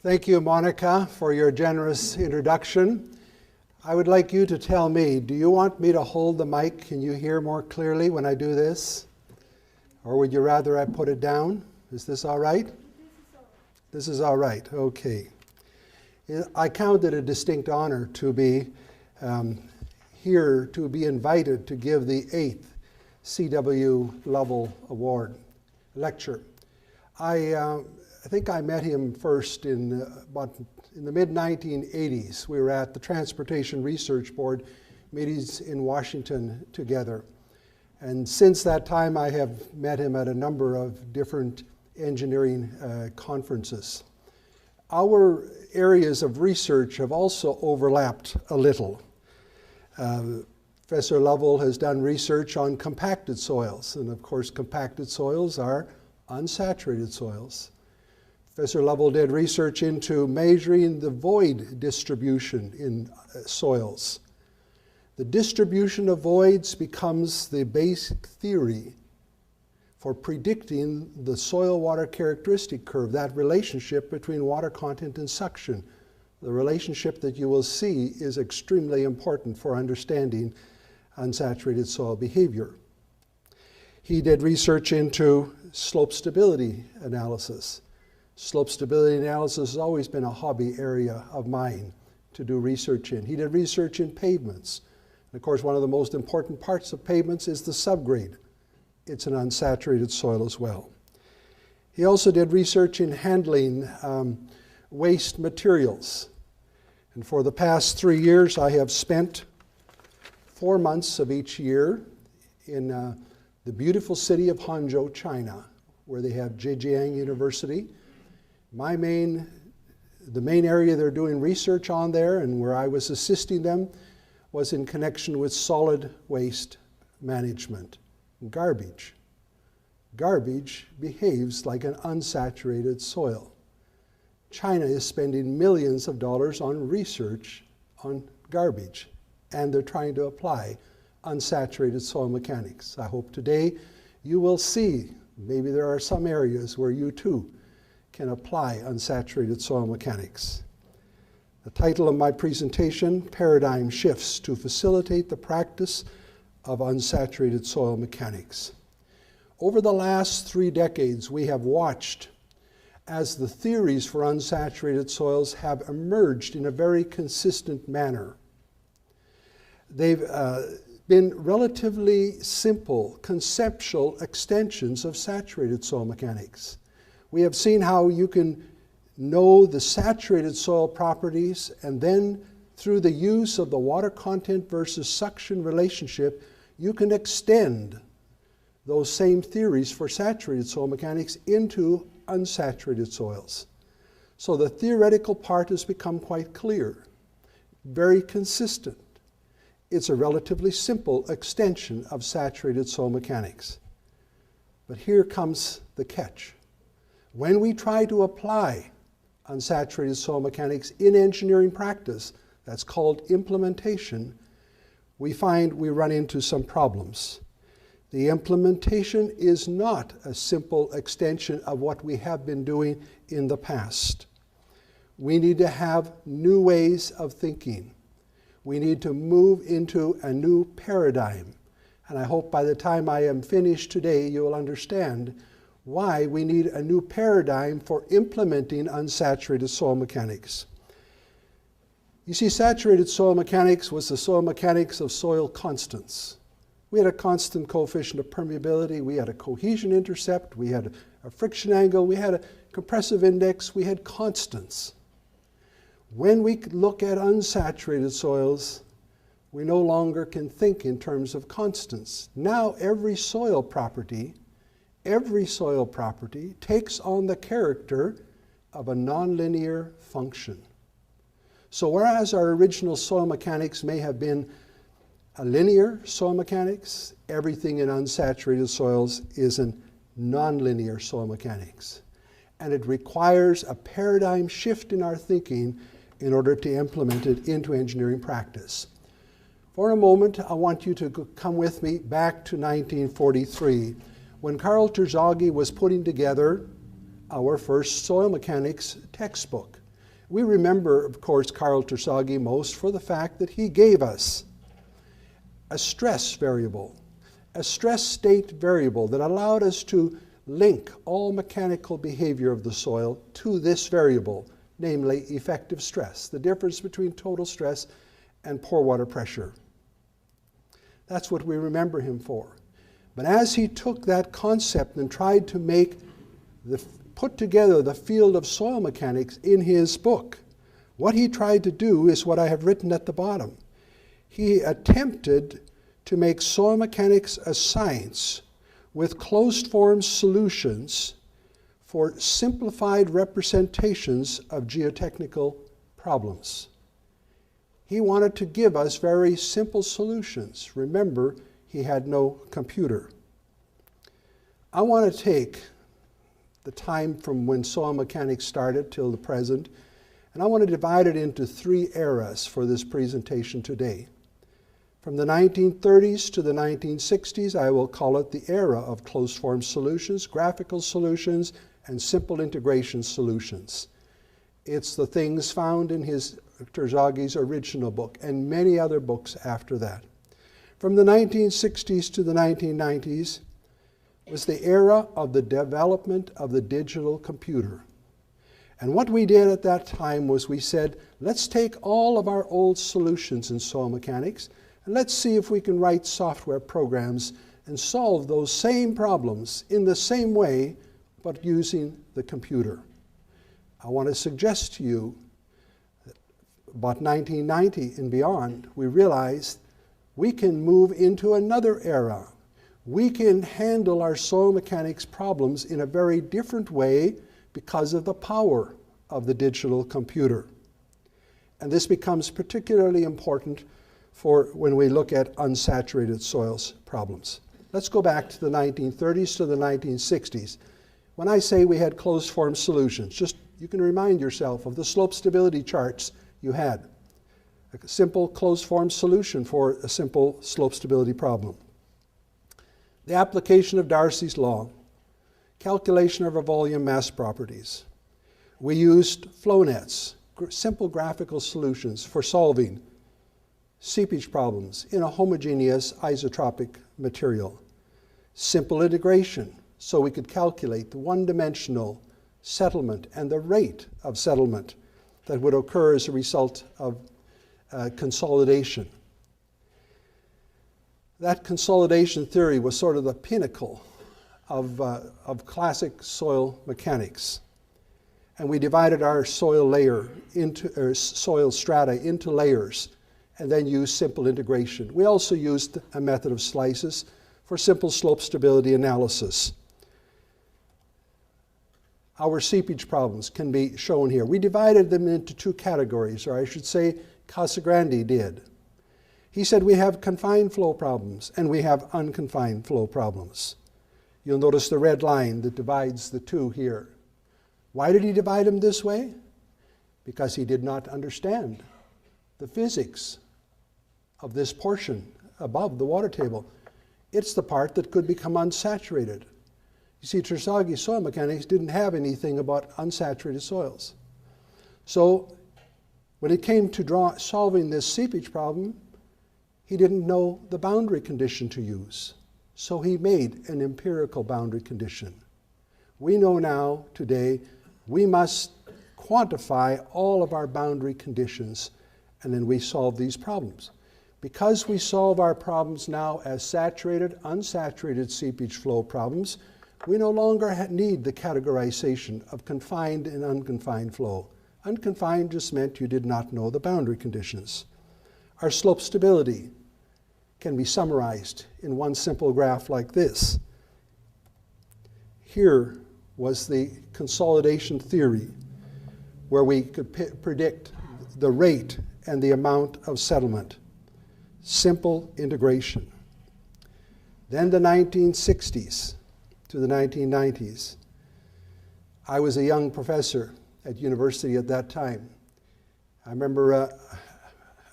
Thank you, Monica, for your generous introduction. I would like you to tell me, do you want me to hold the mic? Can you hear more clearly when I do this? Or would you rather I put it down? Is this all right? This is all right, okay. I count it a distinct honor to be here, to be invited to give the 8th C.W. Lovell Award lecture. I think I met him first in the mid-1980s. We were at the Transportation Research Board meetings in Washington together. And since that time, I have met him at a number of different engineering conferences. Our areas of research have also overlapped a little. Professor Lovell has done research on compacted soils, and of course compacted soils are unsaturated soils. Professor Lovell did research into measuring the void distribution in soils. The distribution of voids becomes the basic theory for predicting the soil-water characteristic curve, that relationship between water content and suction. The relationship that you will see is extremely important for understanding unsaturated soil behavior. He did research into slope stability analysis. Slope stability analysis has always been a hobby area of mine to do research in. He did research in pavements. And of course, one of the most important parts of pavements is the subgrade. It's an unsaturated soil as well. He also did research in handling waste materials. And for the past 3 years, I have spent 4 months of each year in the beautiful city of Hangzhou, China, where they have Zhejiang University. The main area they're doing research on there and where I was assisting them was in connection with solid waste management. Garbage. Garbage behaves like an unsaturated soil. China is spending millions of dollars on research on garbage, and they're trying to apply unsaturated soil mechanics. I hope today you will see maybe there are some areas where you too can apply unsaturated soil mechanics. The title of my presentation, Paradigm Shifts to Facilitate the Practice of Unsaturated Soil Mechanics. Over the last 3 decades, we have watched as the theories for unsaturated soils have emerged in a very consistent manner. They've been relatively simple conceptual extensions of saturated soil mechanics. We have seen how you can know the saturated soil properties, and then through the use of the water content versus suction relationship, you can extend those same theories for saturated soil mechanics into unsaturated soils. So the theoretical part has become quite clear, very consistent. It's a relatively simple extension of saturated soil mechanics. But here comes the catch. When we try to apply unsaturated soil mechanics in engineering practice, that's called implementation, we find we run into some problems. The implementation is not a simple extension of what we have been doing in the past. We need to have new ways of thinking. We need to move into a new paradigm. And I hope by the time I am finished today, you will understand why we need a new paradigm for implementing unsaturated soil mechanics. You see, saturated soil mechanics was the soil mechanics of soil constants. We had a constant coefficient of permeability, we had a cohesion intercept, we had a friction angle, we had a compressive index, we had constants. When we look at unsaturated soils, we no longer can think in terms of constants. Now every soil property takes on the character of a nonlinear function. So whereas our original soil mechanics may have been a linear soil mechanics, everything in unsaturated soils is in nonlinear soil mechanics. And it requires a paradigm shift in our thinking in order to implement it into engineering practice. For a moment, I want you to come with me back to 1943, when Karl Terzaghi was putting together our first soil mechanics textbook. We remember, of course, Karl Terzaghi most for the fact that he gave us a stress variable, a stress state variable that allowed us to link all mechanical behavior of the soil to this variable, namely effective stress, the difference between total stress and pore water pressure. That's what we remember him for. But as he took that concept and tried to put together the field of soil mechanics in his book, what he tried to do is what I have written at the bottom. He attempted to make soil mechanics a science with closed-form solutions for simplified representations of geotechnical problems. He wanted to give us very simple solutions. Remember, he had no computer. I want to take the time from when soil mechanics started till the present, and I want to divide it into 3 eras for this presentation today. From the 1930s to the 1960s, I will call it the era of closed-form solutions, graphical solutions, and simple integration solutions. It's the things found in Terzaghi's original book and many other books after that. From the 1960s to the 1990s was the era of the development of the digital computer. And what we did at that time was we said, let's take all of our old solutions in soil mechanics and let's see if we can write software programs and solve those same problems in the same way, but using the computer. I want to suggest to you that about 1990 and beyond, we realized we can move into another era. We can handle our soil mechanics problems in a very different way because of the power of the digital computer. And this becomes particularly important for when we look at unsaturated soils problems. Let's go back to the 1930s to the 1960s. When I say we had closed-form solutions, just you can remind yourself of the slope stability charts you had. A simple closed-form solution for a simple slope stability problem. The application of Darcy's law, calculation of our volume mass properties. We used flow nets, simple graphical solutions for solving seepage problems in a homogeneous isotropic material. Simple integration, so we could calculate the one-dimensional settlement and the rate of settlement that would occur as a result of consolidation. That consolidation theory was sort of the pinnacle of classic soil mechanics. And we divided our soil strata into layers and then used simple integration. We also used a method of slices for simple slope stability analysis. Our seepage problems can be shown here. We divided them into 2 categories, or I should say Casagrande did. He said we have confined flow problems and we have unconfined flow problems. You'll notice the red line that divides the 2 here. Why did he divide them this way? Because he did not understand the physics of this portion above the water table. It's the part that could become unsaturated. You see, Terzaghi's soil mechanics didn't have anything about unsaturated soils. So when it came to solving this seepage problem, he didn't know the boundary condition to use. So he made an empirical boundary condition. We know now, today, we must quantify all of our boundary conditions, and then we solve these problems. Because we solve our problems now as saturated, unsaturated seepage flow problems, we no longer need the categorization of confined and unconfined flow. Unconfined just meant you did not know the boundary conditions. Our slope stability can be summarized in one simple graph like this. Here was the consolidation theory, where we could predict the rate and the amount of settlement. Simple integration. Then the 1960s to the 1990s. I was a young professor at university at that time. I remember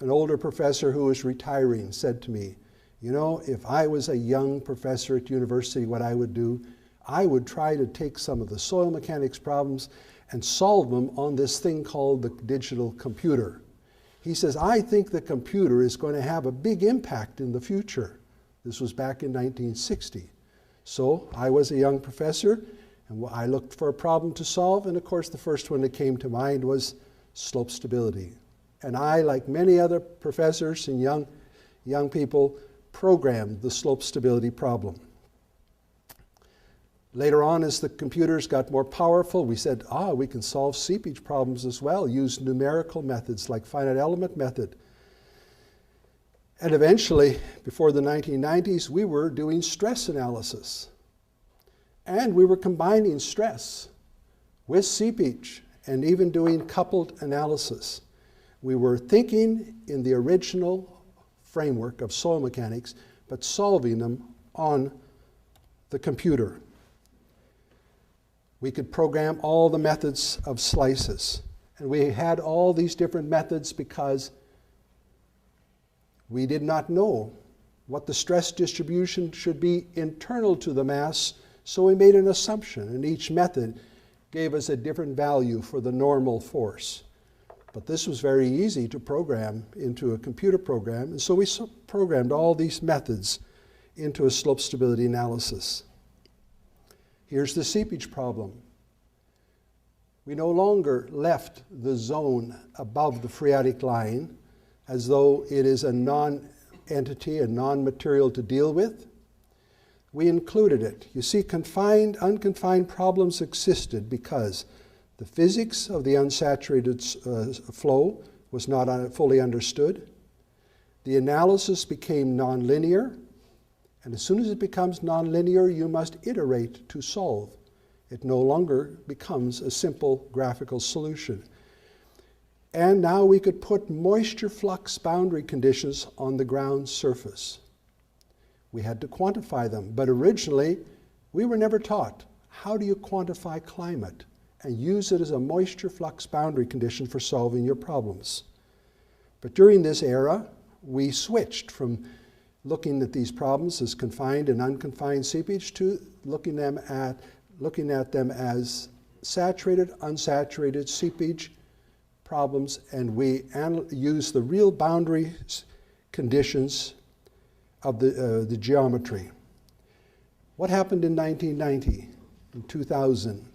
an older professor who was retiring said to me, you know, if I was a young professor at university, what I would do, I would try to take some of the soil mechanics problems and solve them on this thing called the digital computer. He says, I think the computer is going to have a big impact in the future. This was back in 1960. So I was a young professor, and I looked for a problem to solve, and of course the first one that came to mind was slope stability. And I, like many other professors and young people, programmed the slope stability problem. Later on, as the computers got more powerful, we said, we can solve seepage problems as well, use numerical methods like finite element method. And eventually, before the 1990s, we were doing stress analysis. And we were combining stress with seepage and even doing coupled analysis. We were thinking in the original framework of soil mechanics, but solving them on the computer. We could program all the methods of slices. And we had all these different methods because we did not know what the stress distribution should be internal to the mass, so we made an assumption, and each method gave us a different value for the normal force. But this was very easy to program into a computer program, and so we programmed all these methods into a slope stability analysis. Here's the seepage problem. We no longer left the zone above the phreatic line as though it is a non-entity, a non-material to deal with. We included it. You see, confined, unconfined problems existed because the physics of the unsaturated flow was not fully understood. The analysis became nonlinear, and as soon as it becomes nonlinear, you must iterate to solve. It no longer becomes a simple graphical solution. And now we could put moisture flux boundary conditions on the ground surface. We had to quantify them, but originally we were never taught how do you quantify climate and use it as a moisture flux boundary condition for solving your problems. But during this era, we switched from looking at these problems as confined and unconfined seepage to looking at them as saturated, unsaturated seepage problems, and we use the real boundary conditions of the geometry. What happened in 1990, in 2000?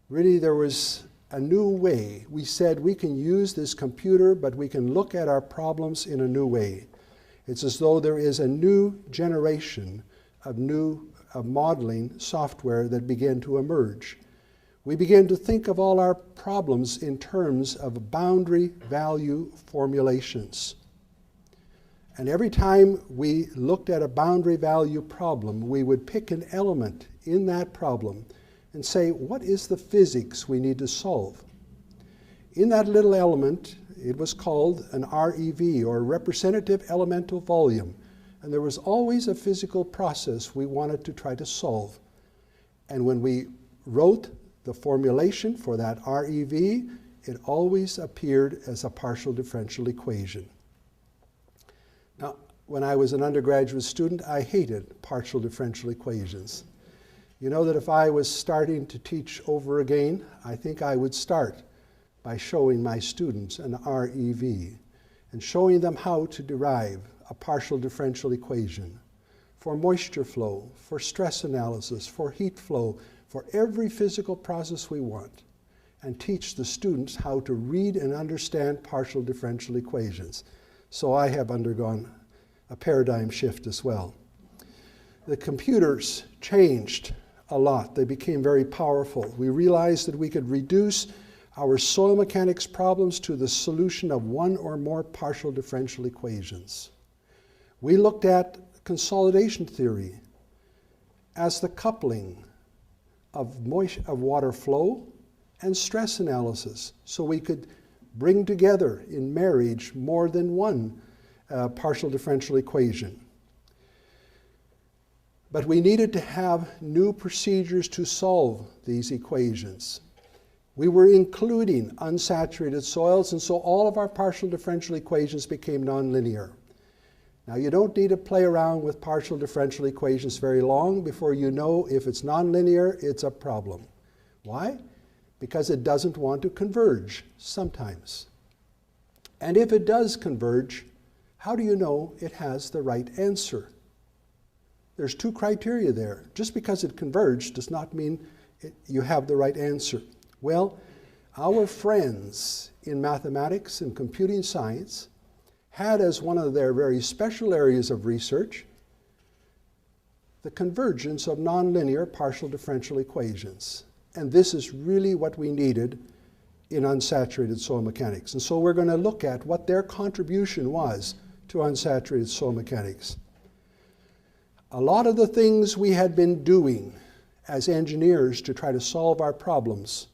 Really, there was a new way. We said we can use this computer, but we can look at our problems in a new way. It's as though there is a new generation of modeling software that began to emerge. We began to think of all our problems in terms of boundary value formulations. And every time we looked at a boundary value problem, we would pick an element in that problem and say, what is the physics we need to solve? In that little element, it was called an REV, or representative elemental volume. And there was always a physical process we wanted to try to solve. And when we wrote the formulation for that REV, it always appeared as a partial differential equation. Now, when I was an undergraduate student, I hated partial differential equations. You know that if I was starting to teach over again, I think I would start by showing my students an REV and showing them how to derive a partial differential equation for moisture flow, for stress analysis, for heat flow, for every physical process we want, and teach the students how to read and understand partial differential equations. So I have undergone a paradigm shift as well. The computers changed a lot. They became very powerful. We realized that we could reduce our soil mechanics problems to the solution of one or more partial differential equations. We looked at consolidation theory as the coupling of water flow and stress analysis, so we could bring together in marriage more than one partial differential equation. But we needed to have new procedures to solve these equations. We were including unsaturated soils, and so all of our partial differential equations became nonlinear. Now, you don't need to play around with partial differential equations very long before you know if it's nonlinear, it's a problem. Why? Because it doesn't want to converge sometimes. And if it does converge, how do you know it has the right answer? There's two criteria there. Just because it converged does not mean you have the right answer. Well, our friends in mathematics and computing science had as one of their very special areas of research the convergence of nonlinear partial differential equations. And this is really what we needed in unsaturated soil mechanics. And so we're going to look at what their contribution was to unsaturated soil mechanics. A lot of the things we had been doing as engineers to try to solve our problems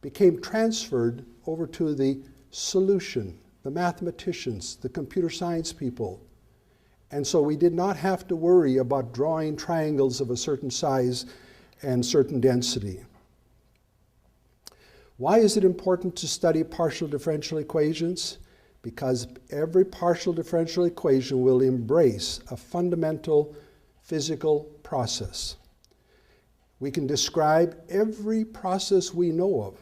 became transferred over to the solution, the mathematicians, the computer science people. And so we did not have to worry about drawing triangles of a certain size and certain density. Why is it important to study partial differential equations? Because every partial differential equation will embrace a fundamental physical process. We can describe every process we know of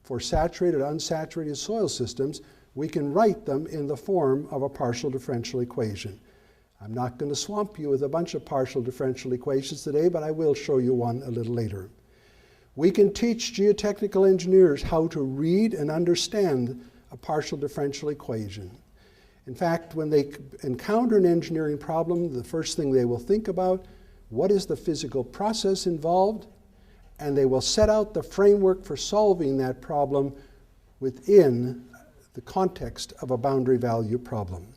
for saturated, unsaturated soil systems. We can write them in the form of a partial differential equation. I'm not going to swamp you with a bunch of partial differential equations today, but I will show you one a little later. We can teach geotechnical engineers how to read and understand a partial differential equation. In fact, when they encounter an engineering problem, the first thing they will think about, what is the physical process involved? And they will set out the framework for solving that problem within the context of a boundary value problem.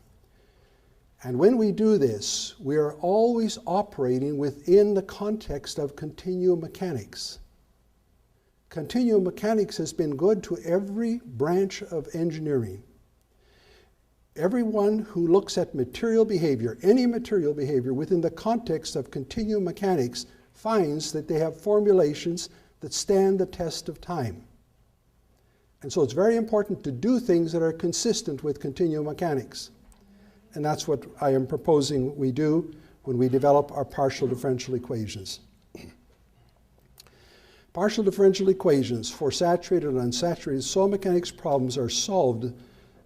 And when we do this, we are always operating within the context of continuum mechanics. Continuum mechanics has been good to every branch of engineering. Everyone who looks at material behavior, any material behavior within the context of continuum mechanics, finds that they have formulations that stand the test of time. And so it's very important to do things that are consistent with continuum mechanics. And that's what I am proposing we do when we develop our partial differential equations. Partial differential equations for saturated and unsaturated soil mechanics problems are solved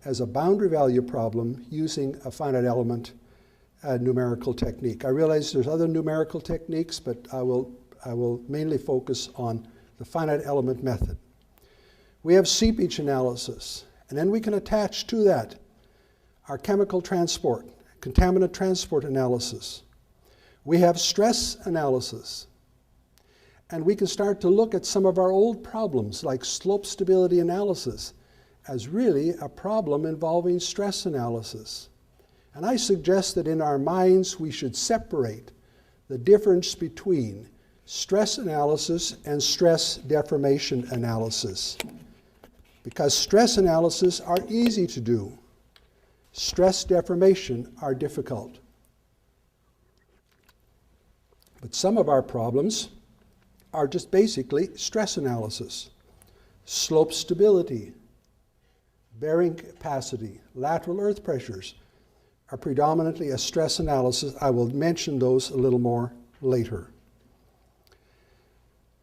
as a boundary value problem using a finite element numerical technique. I realize there's other numerical techniques, but I will mainly focus on the finite element method. We have seepage analysis, and then we can attach to that our chemical transport, contaminant transport analysis. We have stress analysis. And we can start to look at some of our old problems, like slope stability analysis, as really a problem involving stress analysis. And I suggest that in our minds we should separate the difference between stress analysis and stress deformation analysis. Because stress analysis are easy to do. Stress deformation are difficult. But some of our problems are just basically stress analysis. Slope stability, bearing capacity, lateral earth pressures are predominantly a stress analysis. I will mention those a little more later.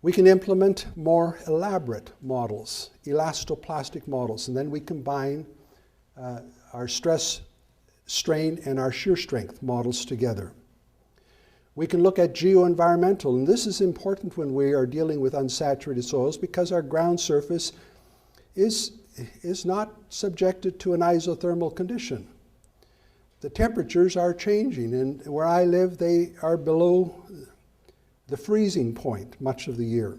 We can implement more elaborate models, elastoplastic models, and then we combine our stress, strain, and our shear strength models together. We can look at geoenvironmental, and this is important when we are dealing with unsaturated soils because our ground surface is not subjected to an isothermal condition. The temperatures are changing, and where I live, they are below the freezing point much of the year.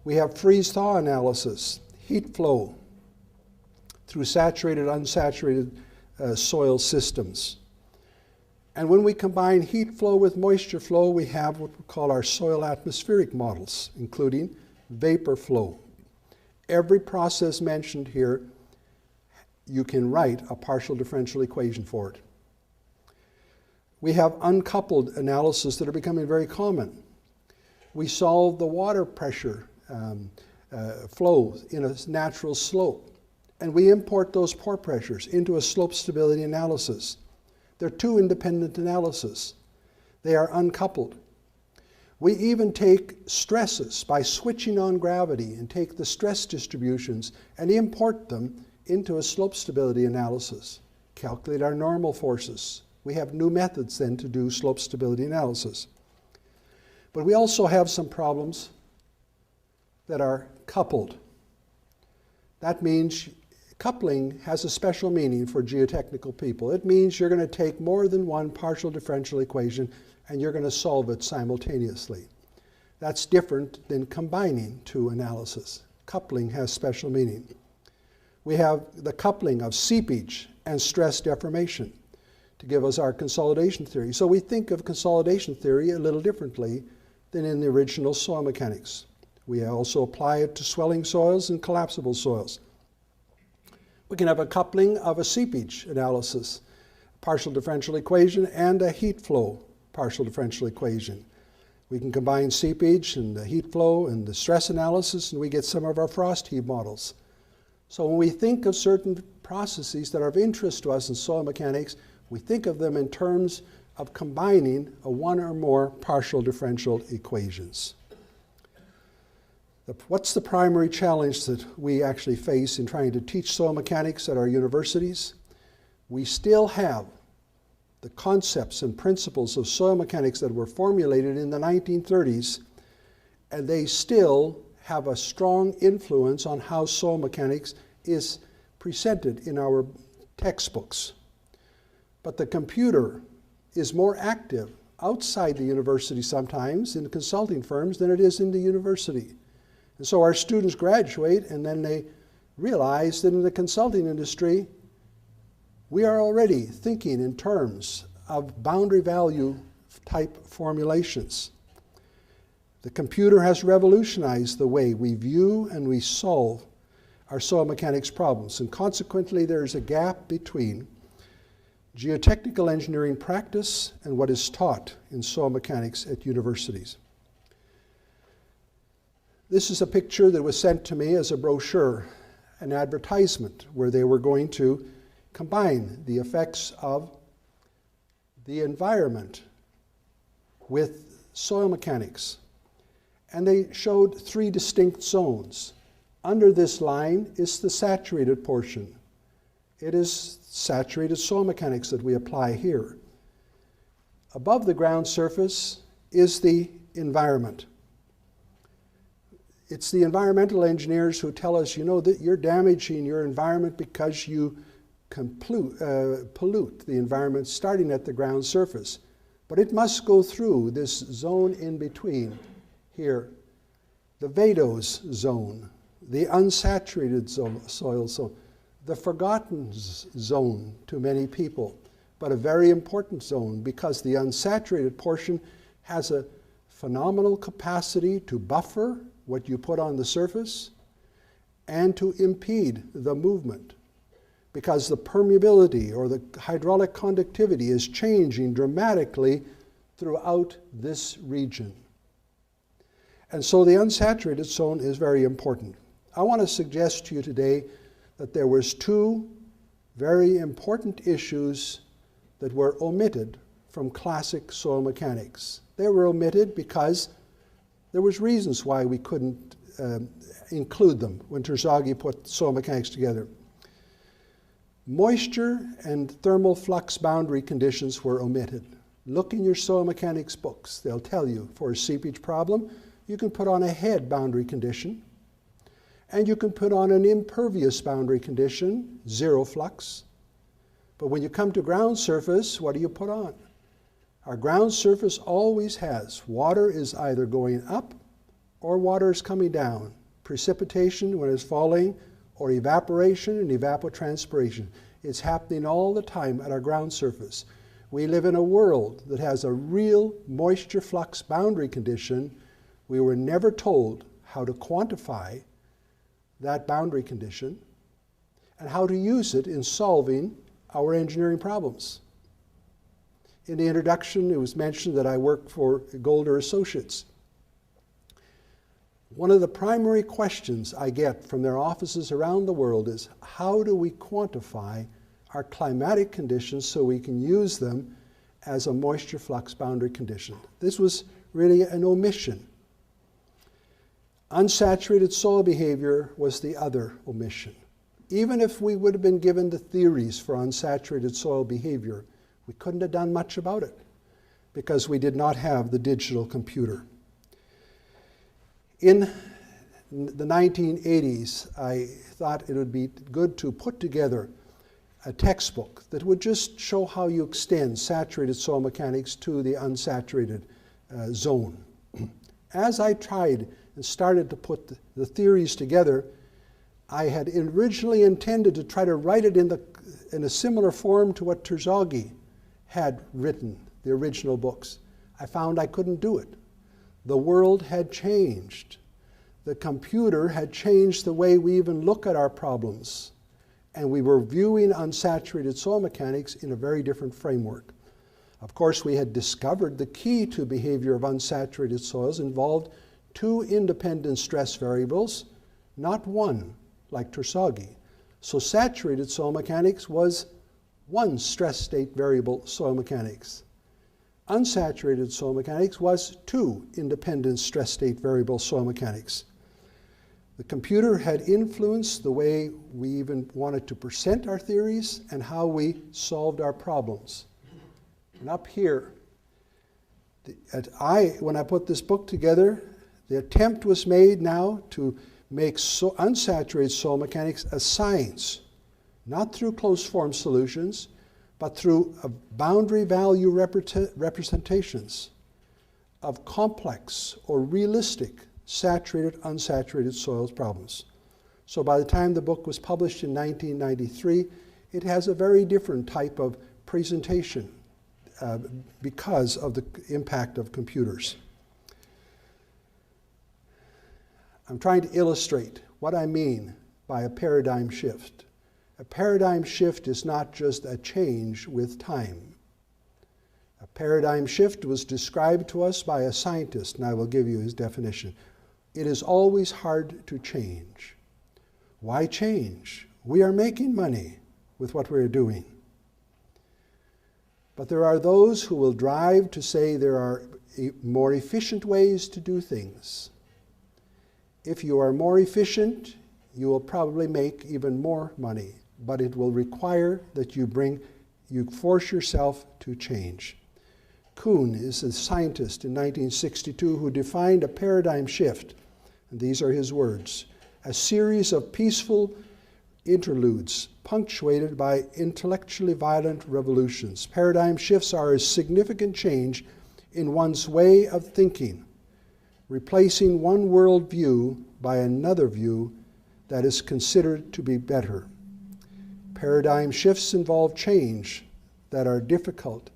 We have freeze-thaw analysis, heat flow through saturated, unsaturated soil systems. And when we combine heat flow with moisture flow, we have what we call our soil atmospheric models, including vapor flow. Every process mentioned here, you can write a partial differential equation for it. We have uncoupled analysis that are becoming very common. We solve the water pressure flow in a natural slope, and we import those pore pressures into a slope stability analysis. They're two independent analyses. They are uncoupled. We even take stresses by switching on gravity and take the stress distributions and import them into a slope stability analysis. Calculate our normal forces. We have new methods then to do slope stability analysis. But we also have some problems that are coupled. That means coupling has a special meaning for geotechnical people. It means you're going to take more than one partial differential equation and you're going to solve it simultaneously. That's different than combining two analyses. Coupling has special meaning. We have the coupling of seepage and stress deformation to give us our consolidation theory. So we think of consolidation theory a little differently than in the original soil mechanics. We also apply it to swelling soils and collapsible soils. We can have a coupling of a seepage analysis, partial differential equation, and a heat flow partial differential equation. We can combine seepage and the heat flow and the stress analysis, and we get some of our frost heave models. So when we think of certain processes that are of interest to us in soil mechanics, we think of them in terms of combining one or more partial differential equations. What's the primary challenge that we actually face in trying to teach soil mechanics at our universities? We still have the concepts and principles of soil mechanics that were formulated in the 1930s, and they still have a strong influence on how soil mechanics is presented in our textbooks. But the computer is more active outside the university sometimes in consulting firms than it is in the university. And so our students graduate and then they realize that in the consulting industry, we are already thinking in terms of boundary value type formulations. The computer has revolutionized the way we view and we solve our soil mechanics problems, and consequently there's a gap between geotechnical engineering practice and what is taught in soil mechanics at universities. This is a picture that was sent to me as a brochure, an advertisement, where they were going to combine the effects of the environment with soil mechanics. And they showed three distinct zones. Under this line is the saturated portion. It is saturated soil mechanics that we apply here. Above the ground surface is the environment. It's the environmental engineers who tell us, you know, that you're damaging your environment because you pollute the environment starting at the ground surface. But it must go through this zone in between here, the vadose zone, the unsaturated soil zone, the forgotten zone to many people, but a very important zone because the unsaturated portion has a phenomenal capacity to buffer what you put on the surface and to impede the movement, because the permeability or the hydraulic conductivity is changing dramatically throughout this region. And so the unsaturated zone is very important. I want to suggest to you today that there was two very important issues that were omitted from classic soil mechanics. They were omitted because there was reasons why we couldn't include them when Terzaghi put soil mechanics together. Moisture and thermal flux boundary conditions were omitted. Look in your soil mechanics books. They'll tell you for a seepage problem, you can put on a head boundary condition, and you can put on an impervious boundary condition, zero flux. But when you come to ground surface, what do you put on? Our ground surface always has water is either going up or water is coming down. Precipitation when it's falling, or evaporation and evapotranspiration. It's happening all the time at our ground surface. We live in a world that has a real moisture flux boundary condition. We were never told how to quantify that boundary condition and how to use it in solving our engineering problems. In the introduction, it was mentioned that I work for Golder Associates. One of the primary questions I get from their offices around the world is, how do we quantify are climatic conditions so we can use them as a moisture flux boundary condition. This was really an omission. Unsaturated soil behavior was the other omission. Even if we would have been given the theories for unsaturated soil behavior, we couldn't have done much about it because we did not have the digital computer. In the 1980s, I thought it would be good to put together a textbook that would just show how you extend saturated soil mechanics to the unsaturated zone. As I tried and started to put the theories together, I had originally intended to try to write it in a similar form to what Terzaghi had written, the original books. I found I couldn't do it. The world had changed. The computer had changed the way we even look at our problems. And we were viewing unsaturated soil mechanics in a very different framework. Of course, we had discovered the key to behavior of unsaturated soils involved two independent stress variables, not one, like Terzaghi. So saturated soil mechanics was one stress state variable soil mechanics. Unsaturated soil mechanics was two independent stress state variable soil mechanics. The computer had influenced the way we even wanted to present our theories and how we solved our problems. And up here, when I put this book together, the attempt was made now to make unsaturated soil mechanics a science, not through closed form solutions, but through boundary value representations of complex or realistic saturated, unsaturated soils problems. So by the time the book was published in 1993, it has a very different type of presentation because of the impact of computers. I'm trying to illustrate what I mean by a paradigm shift. A paradigm shift is not just a change with time. A paradigm shift was described to us by a scientist, and I will give you his definition. It is always hard to change. Why change? We are making money with what we're doing. But there are those who will drive to say there are more efficient ways to do things. If you are more efficient, you will probably make even more money, but it will require that you force yourself to change. Kuhn is a scientist in 1962 who defined a paradigm shift, and these are his words: a series of peaceful interludes punctuated by intellectually violent revolutions. Paradigm shifts are a significant change in one's way of thinking, replacing one worldview by another view that is considered to be better. Paradigm shifts involve change that are difficult,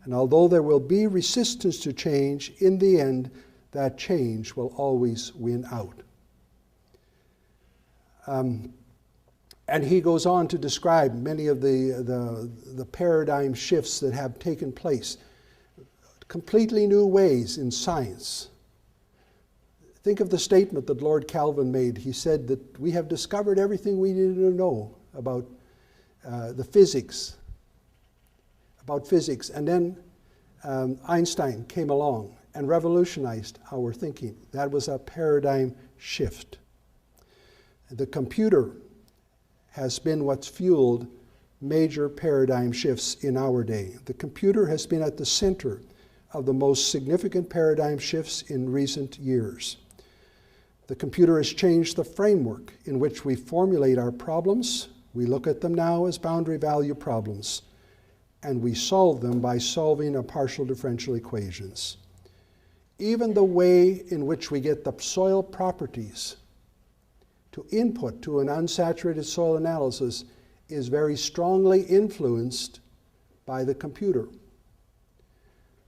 and although there will be resistance to change, in the end, that change will always win out. And he goes on to describe many of the paradigm shifts that have taken place. Completely new ways in science. Think of the statement that Lord Kelvin made. He said that we have discovered everything we needed to know about the physics, and then Einstein came along and revolutionized our thinking. That was a paradigm shift. The computer has been what's fueled major paradigm shifts in our day. The computer has been at the center of the most significant paradigm shifts in recent years. The computer has changed the framework in which we formulate our problems. We look at them now as boundary value problems, and we solve them by solving partial differential equations. Even the way in which we get the soil properties to input to an unsaturated soil analysis is very strongly influenced by the computer.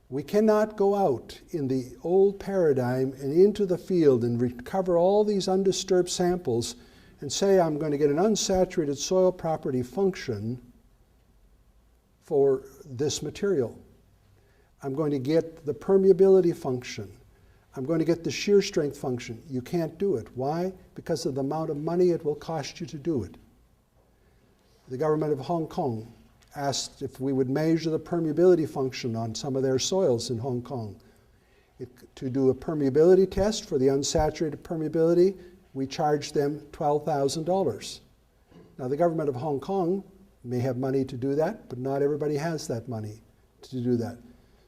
We cannot go out in the old paradigm and into the field and recover all these undisturbed samples and say, I'm going to get an unsaturated soil property function for this material. I'm going to get the permeability function. I'm going to get the shear strength function. You can't do it. Why? Because of the amount of money it will cost you to do it. The government of Hong Kong asked if we would measure the permeability function on some of their soils in Hong Kong. To do a permeability test for the unsaturated permeability, we charged them $12,000. Now, the government of Hong Kong may have money to do that, but not everybody has that money to do that.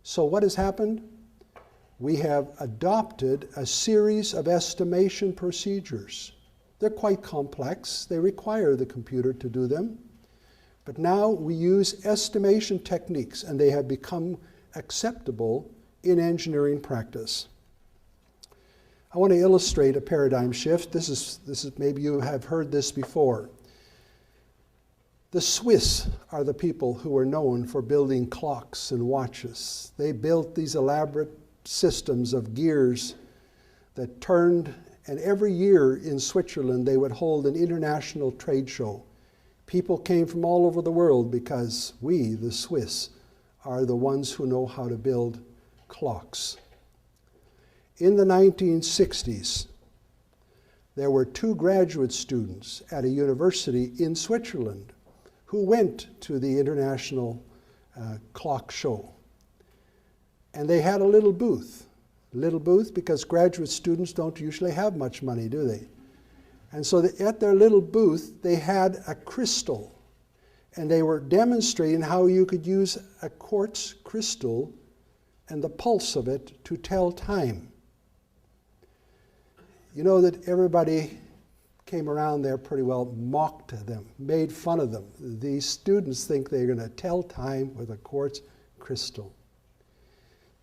So what has happened? We have adopted a series of estimation procedures. They're quite complex. They require the computer to do them. But now we use estimation techniques, and they have become acceptable in engineering practice. I want to illustrate a paradigm shift. This is maybe you have heard this before. The Swiss are the people who are known for building clocks and watches. They built these elaborate systems of gears that turned, and every year in Switzerland they would hold an international trade show. People came from all over the world because we, the Swiss, are the ones who know how to build clocks. In the 1960s, there were 2 graduate students at a university in Switzerland who went to the international clock show. And they had a little booth because graduate students don't usually have much money, do they? And so at their little booth, they had a crystal, and they were demonstrating how you could use a quartz crystal and the pulse of it to tell time. You know that everybody came around there pretty well, mocked them, made fun of them. These students think they're going to tell time with a quartz crystal.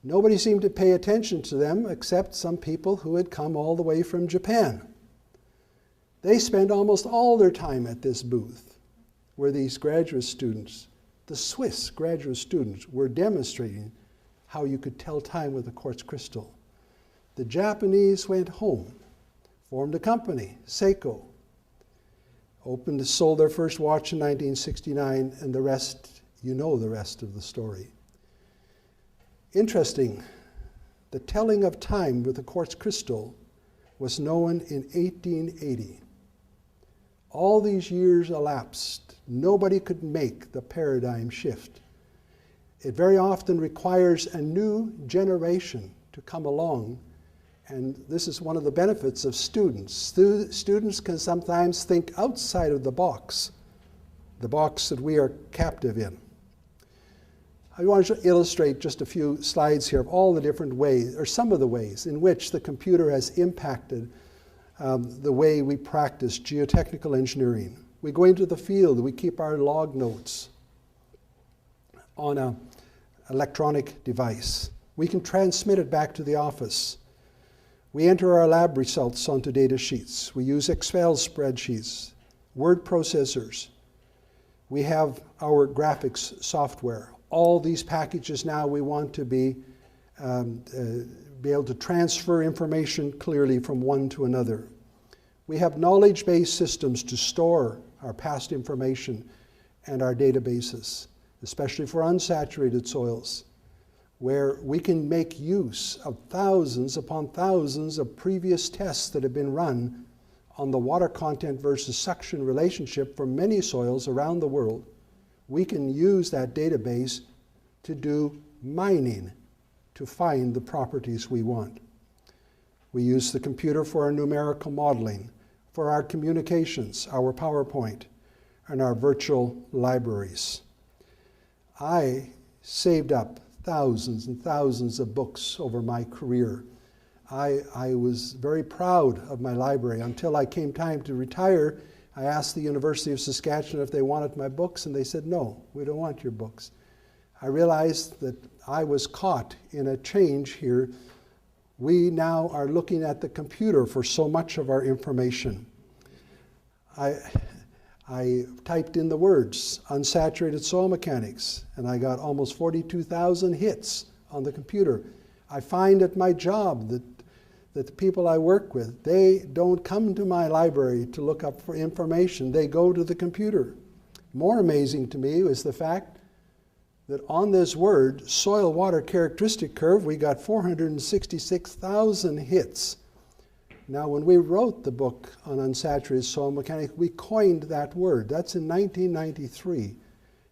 Nobody seemed to pay attention to them except some people who had come all the way from Japan. They spent almost all their time at this booth where these graduate students, the Swiss graduate students, were demonstrating how you could tell time with a quartz crystal. The Japanese went home, formed a company, Seiko, sold their first watch in 1969, and the rest, you know the rest of the story. Interesting, the telling of time with a quartz crystal was known in 1880. All these years elapsed. Nobody could make the paradigm shift. It very often requires a new generation to come along, and this is one of the benefits of students. Students can sometimes think outside of the box that we are captive in. I want to illustrate just a few slides here of all the different ways, or some of the ways, in which the computer has impacted the way we practice geotechnical engineering. We go into the field, we keep our log notes on an electronic device. We can transmit it back to the office. We enter our lab results onto data sheets. We use Excel spreadsheets, word processors. We have our graphics software. All these packages now we want to be able to transfer information clearly from one to another. We have knowledge-based systems to store our past information and our databases, especially for unsaturated soils, where we can make use of thousands upon thousands of previous tests that have been run on the water content versus suction relationship for many soils around the world. We can use that database to do mining to find the properties we want. We use the computer for our numerical modeling, for our communications, our PowerPoint, and our virtual libraries. I saved up thousands and thousands of books over my career. I was very proud of my library until I came time to retire. I asked the University of Saskatchewan if they wanted my books, and they said, no, we don't want your books. I realized that I was caught in a change here. We now are looking at the computer for so much of our information. I typed in the words, unsaturated soil mechanics, and I got almost 42,000 hits on the computer. I find at my job that the people I work with, they don't come to my library to look up for information. They go to the computer. More amazing to me was the fact that on this word, soil water characteristic curve, we got 466,000 hits. Now, when we wrote the book on unsaturated soil mechanics, we coined that word. That's in 1993.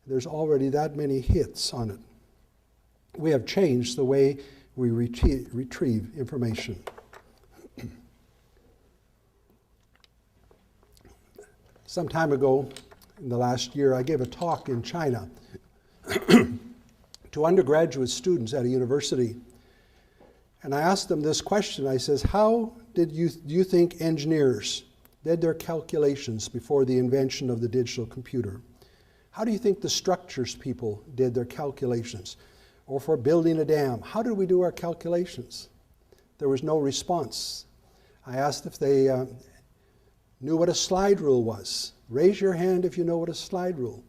There's already that many hits on it. We have changed the way we retrieve information. Some time ago, in the last year, I gave a talk in China to undergraduate students at a university. And I asked them this question. I says, how do you think engineers did their calculations before the invention of the digital computer? How do you think the structures people did their calculations? Or for building a dam, how did we do our calculations? There was no response. I asked if they knew what a slide rule was. Raise your hand if you know what a slide rule.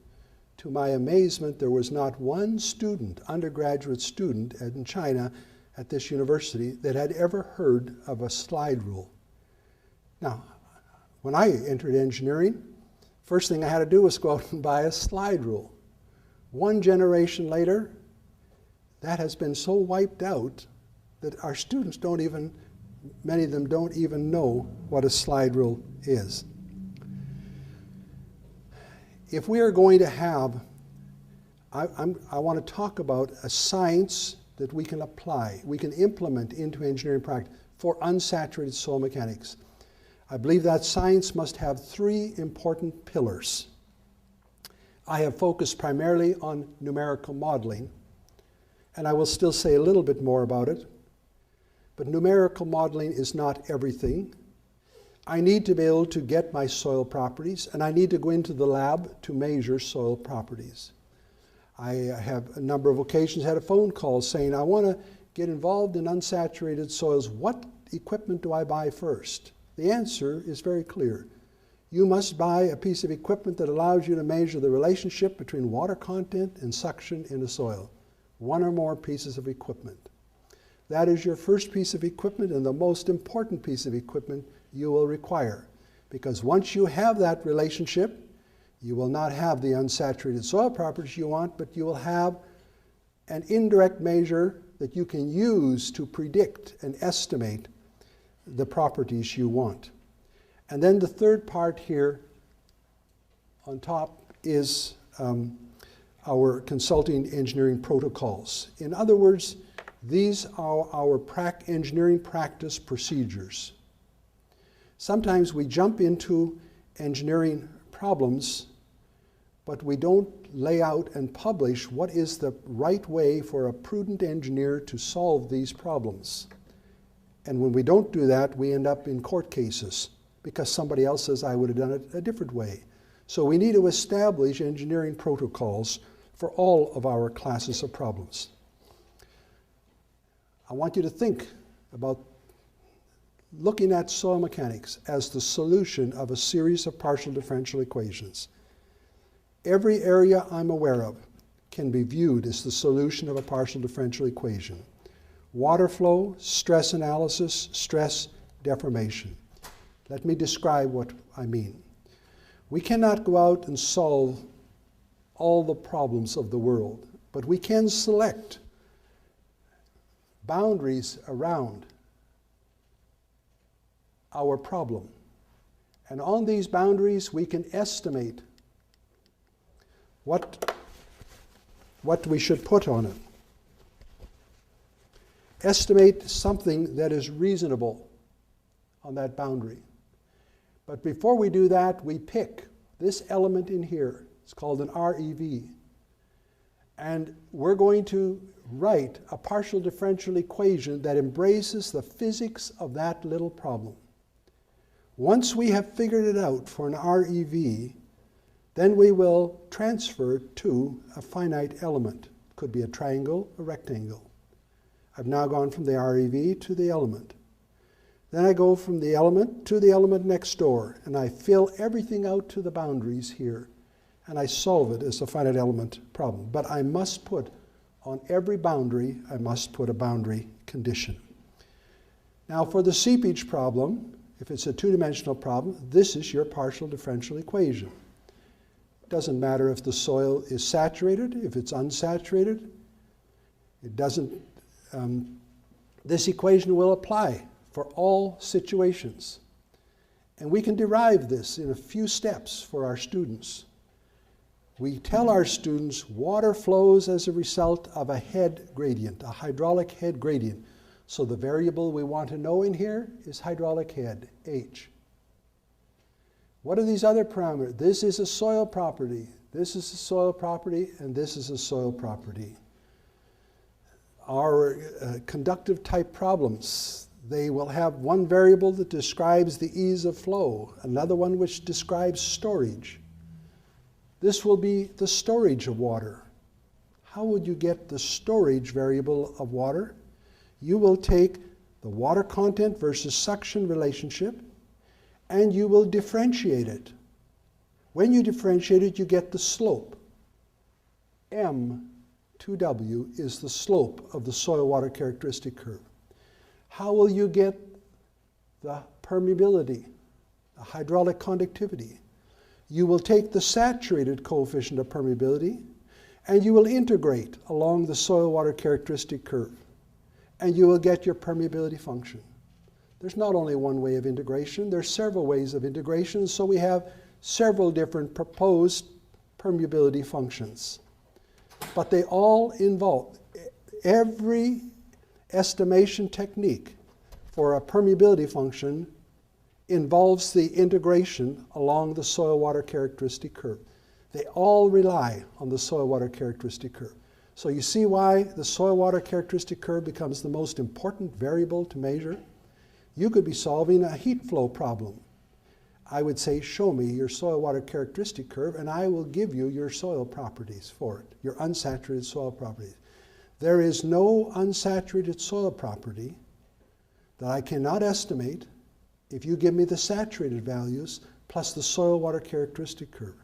To my amazement, there was not one student, undergraduate student in China at this university that had ever heard of a slide rule. Now, when I entered engineering, first thing I had to do was go out and buy a slide rule. One generation later, that has been so wiped out that our students don't even, many of them don't even know what a slide rule is. If we are going to have, I want to talk about a science that we can apply, we can implement into engineering practice for unsaturated soil mechanics. I believe that science must have three important pillars. I have focused primarily on numerical modeling, and I will still say a little bit more about it. But numerical modeling is not everything. I need to be able to get my soil properties, and I need to go into the lab to measure soil properties. I have a number of occasions had a phone call saying, I want to get involved in unsaturated soils. What equipment do I buy first? The answer is very clear. You must buy a piece of equipment that allows you to measure the relationship between water content and suction in the soil. One or more pieces of equipment. That is your first piece of equipment and the most important piece of equipment you will require. Because once you have that relationship, you will not have the unsaturated soil properties you want, but you will have an indirect measure that you can use to predict and estimate the properties you want. And then the third part here on top is our consulting engineering protocols. In other words, these are our engineering practice procedures. Sometimes we jump into engineering problems, but we don't lay out and publish what is the right way for a prudent engineer to solve these problems. And when we don't do that, we end up in court cases because somebody else says, I would have done it a different way. So we need to establish engineering protocols for all of our classes of problems. I want you to think about looking at soil mechanics as the solution of a series of partial differential equations. Every area I'm aware of can be viewed as the solution of a partial differential equation. Water flow, stress analysis, stress deformation. Let me describe what I mean. We cannot go out and solve all the problems of the world, but we can select boundaries around our problem. And on these boundaries, we can estimate what we should put on it. Estimate something that is reasonable on that boundary. But before we do that, we pick this element in here. It's called an REV. And we're going to write a partial differential equation that embraces the physics of that little problem. Once we have figured it out for an REV, then we will transfer to a finite element. Could be a triangle, a rectangle. I've now gone from the REV to the element. Then I go from the element to the element next door, and I fill everything out to the boundaries here, and I solve it as a finite element problem. But I must put on every boundary, I must put a boundary condition. Now for the seepage problem, if it's a two-dimensional problem, this is your partial differential equation. It doesn't matter if the soil is saturated, if it's unsaturated. It doesn't, this equation will apply for all situations. And we can derive this in a few steps for our students. We tell our students water flows as a result of a head gradient, a hydraulic head gradient. So the variable we want to know in here is hydraulic head, H. What are these other parameters? This is a soil property, this is a soil property, and this is a soil property. Our conductive type problems, they will have one variable that describes the ease of flow, another one which describes storage. This will be the storage of water. How would you get the storage variable of water? You will take the water content versus suction relationship, and you will differentiate it. When you differentiate it, you get the slope. M2W is the slope of the soil water characteristic curve. How will you get the permeability, the hydraulic conductivity? You will take the saturated coefficient of permeability and you will integrate along the soil water characteristic curve, and you will get your permeability function. There's not only one way of integration, there's several ways of integration, so we have several different proposed permeability functions. But they all involve, every estimation technique for a permeability function involves the integration along the soil water characteristic curve. They all rely on the soil water characteristic curve. So you see why the soil water characteristic curve becomes the most important variable to measure? You could be solving a heat flow problem. I would say, show me your soil water characteristic curve and I will give you your soil properties for it, your unsaturated soil properties. There is no unsaturated soil property that I cannot estimate if you give me the saturated values plus the soil water characteristic curve.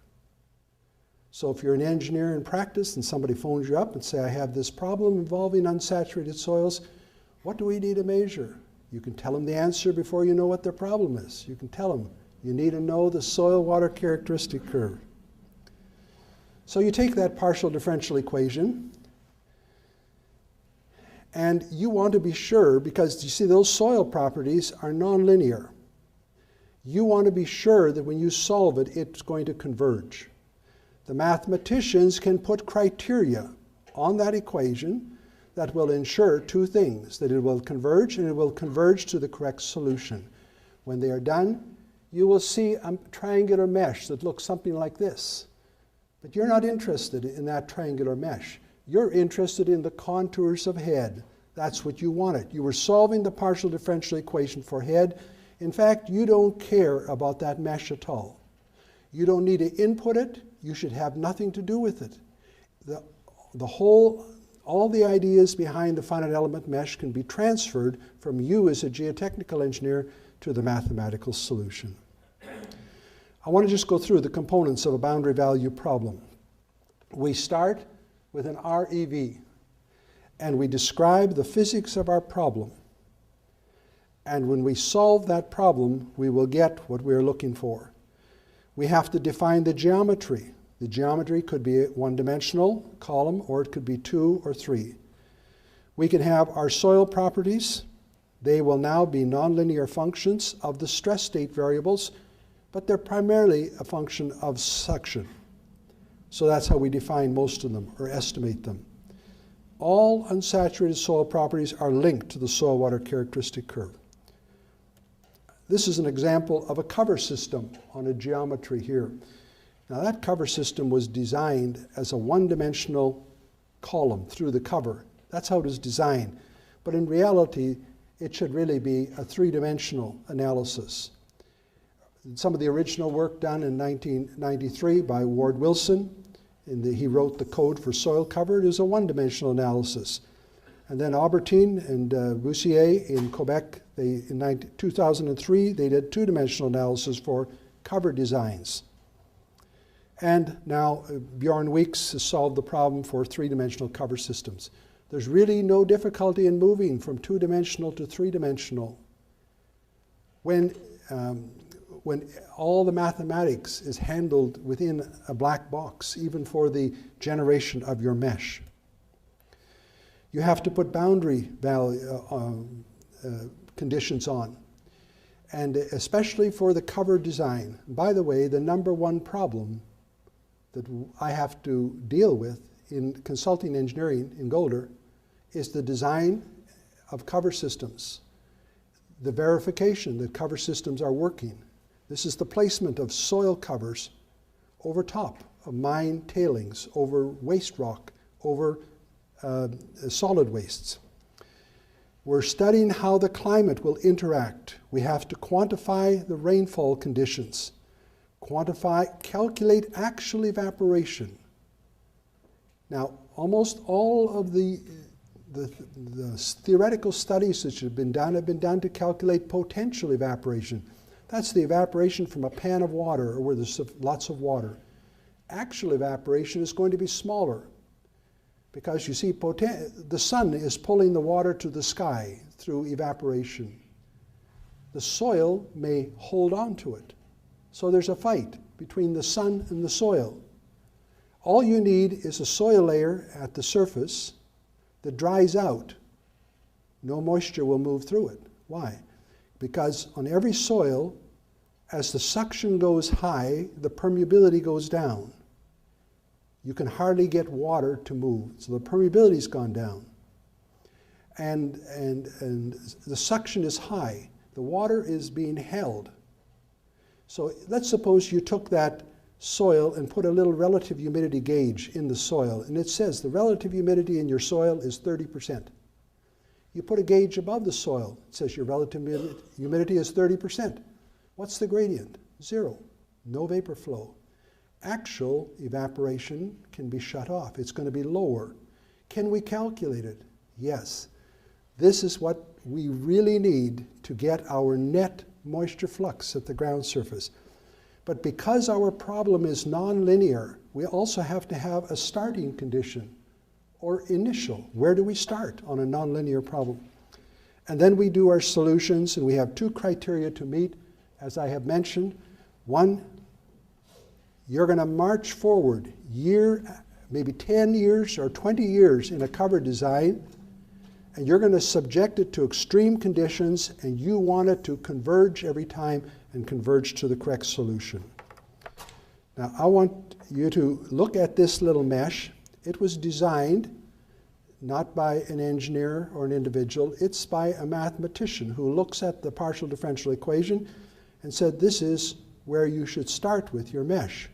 So if you're an engineer in practice and somebody phones you up and say, I have this problem involving unsaturated soils, what do we need to measure? You can tell them the answer before you know what their problem is. You can tell them, you need to know the soil water characteristic curve. So you take that partial differential equation and you want to be sure, because you see those soil properties are nonlinear. You want to be sure that when you solve it, it's going to converge. The mathematicians can put criteria on that equation that will ensure two things, that it will converge and it will converge to the correct solution. When they are done, you will see a triangular mesh that looks something like this. But you're not interested in that triangular mesh. You're interested in the contours of head. That's what you wanted. You were solving the partial differential equation for head. In fact, you don't care about that mesh at all. You don't need to input it. You should have nothing to do with it. All the ideas behind the finite element mesh can be transferred from you as a geotechnical engineer to the mathematical solution. I want to just go through the components of a boundary value problem. We start with an REV, and we describe the physics of our problem. And when we solve that problem, we will get what we're looking for. We have to define the geometry. The geometry could be a one-dimensional column, or it could be 2 or 3. We can have our soil properties. They will now be nonlinear functions of the stress state variables, but they're primarily a function of suction. So that's how we define most of them, or estimate them. All unsaturated soil properties are linked to the soil water characteristic curve. This is an example of a cover system on a geometry here. Now that cover system was designed as a one-dimensional column through the cover. That's how it is designed. But in reality, it should really be a three-dimensional analysis. Some of the original work done in 1993 by Ward Wilson, he wrote the code for soil cover. It is a one-dimensional analysis. And then Aubertin and Roussier in Quebec, in 2003, they did two-dimensional analysis for cover designs. And now Bjorn Weeks has solved the problem for three-dimensional cover systems. There's really no difficulty in moving from two-dimensional to three-dimensional when all the mathematics is handled within a black box, even for the generation of your mesh. You have to put boundary value conditions on. And especially for the cover design. By the way, the number one problem that I have to deal with in consulting engineering in Golder is the design of cover systems, the verification that cover systems are working. This is the placement of soil covers over top of mine tailings, over waste rock, over solid wastes. We're studying how the climate will interact. We have to quantify the rainfall conditions, calculate actual evaporation. Now, almost all of the theoretical studies that have been done to calculate potential evaporation. That's the evaporation from a pan of water or where there's lots of water. Actual evaporation is going to be smaller because you see the sun is pulling the water to the sky through evaporation. The soil may hold on to it. So there's a fight between the sun and the soil. All you need is a soil layer at the surface that dries out. No moisture will move through it. Why? Because on every soil, as the suction goes high, the permeability goes down. You can hardly get water to move, so the permeability's gone down. And the suction is high. The water is being held. So let's suppose you took that soil and put a little relative humidity gauge in the soil, and it says the relative humidity in your soil is 30%. You put a gauge above the soil, it says your relative humidity is 30%. What's the gradient? 0. No vapor flow. Actual evaporation can be shut off. It's going to be lower. Can we calculate it? Yes. This is what we really need to get our net moisture flux at the ground surface. But because our problem is nonlinear, we also have to have a starting condition or initial. Where do we start on a nonlinear problem? And then we do our solutions, and we have 2 criteria to meet, as I have mentioned. One, you're going to march forward maybe 10 years or 20 years in a cover design, and you're going to subject it to extreme conditions, and you want it to converge every time and converge to the correct solution. Now, I want you to look at this little mesh. It was designed not by an engineer or an individual. It's by a mathematician who looks at the partial differential equation and said, this is where you should start with your mesh.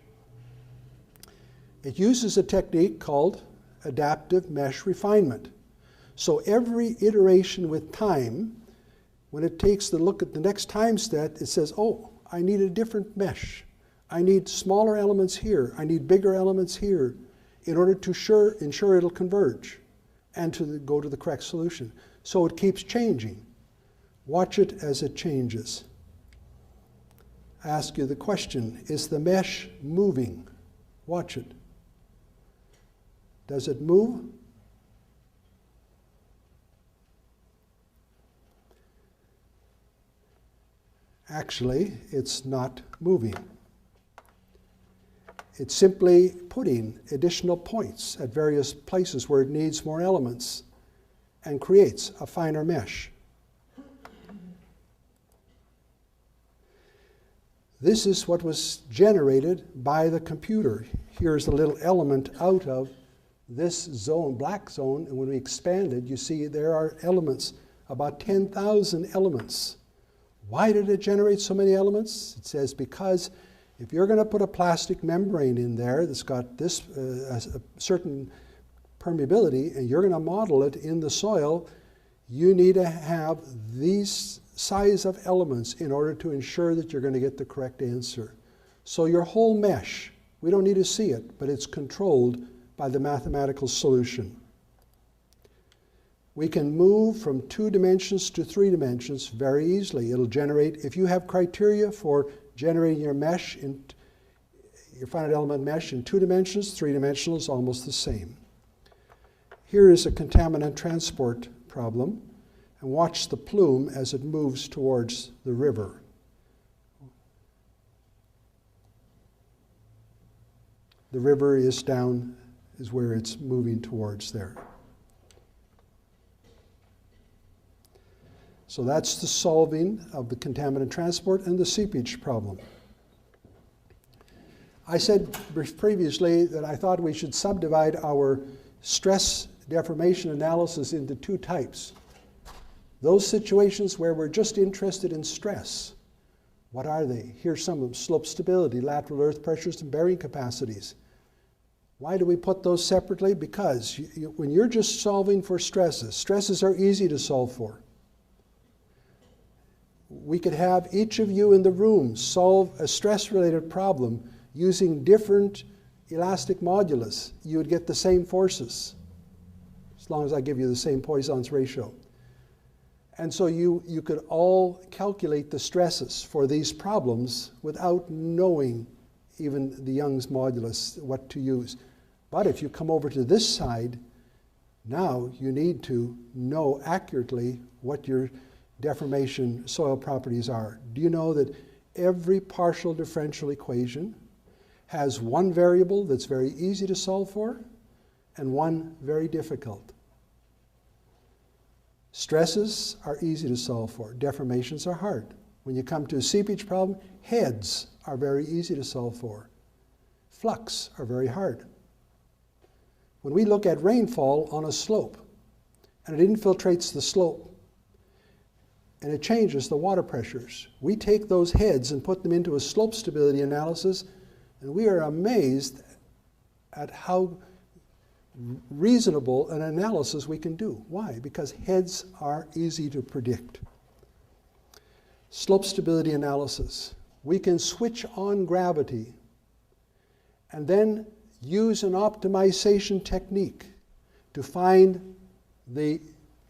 It uses a technique called adaptive mesh refinement. So every iteration with time, when it takes the look at the next time step, it says, oh, I need a different mesh. I need smaller elements here. I need bigger elements here in order to ensure it'll converge and to go to the correct solution. So it keeps changing. Watch it as it changes. I ask you the question, is the mesh moving? Watch it. Does it move? Actually, it's not moving. It's simply putting additional points at various places where it needs more elements and creates a finer mesh. This is what was generated by the computer. Here's a little element out of this zone, black zone, and when we expand it, you see there are elements, about 10,000 elements. Why did it generate so many elements? It says because if you're going to put a plastic membrane in there that's got this a certain permeability, and you're going to model it in the soil, you need to have these size of elements in order to ensure that you're going to get the correct answer. So your whole mesh, we don't need to see it, but it's controlled by the mathematical solution. We can move from 2 dimensions to 3 dimensions very easily. It'll generate, if you have criteria for generating your mesh, your finite element mesh in 2 dimensions, 3-dimensional is almost the same. Here is a contaminant transport problem, and watch the plume as it moves towards the river. The river is where it's moving towards there. So that's the solving of the contaminant transport and the seepage problem. I said previously that I thought we should subdivide our stress deformation analysis into two types. Those situations where we're just interested in stress. What are they? Here's some of them: slope stability, lateral earth pressures, and bearing capacities. Why do we put those separately? Because when you're just solving for stresses, stresses are easy to solve for. We could have each of you in the room solve a stress-related problem using different elastic modulus. You would get the same forces, as long as I give you the same Poisson's ratio. And so you could all calculate the stresses for these problems without knowing even the Young's modulus, what to use. But if you come over to this side, now you need to know accurately what your deformation soil properties are. Do you know that every partial differential equation has one variable that's very easy to solve for and one very difficult? Stresses are easy to solve for. Deformations are hard. When you come to a seepage problem, heads are very easy to solve for. Flux are very hard. When we look at rainfall on a slope, and it infiltrates the slope, and it changes the water pressures, we take those heads and put them into a slope stability analysis, and we are amazed at how reasonable an analysis we can do. Why? Because heads are easy to predict. Slope stability analysis. We can switch on gravity and then use an optimization technique to find the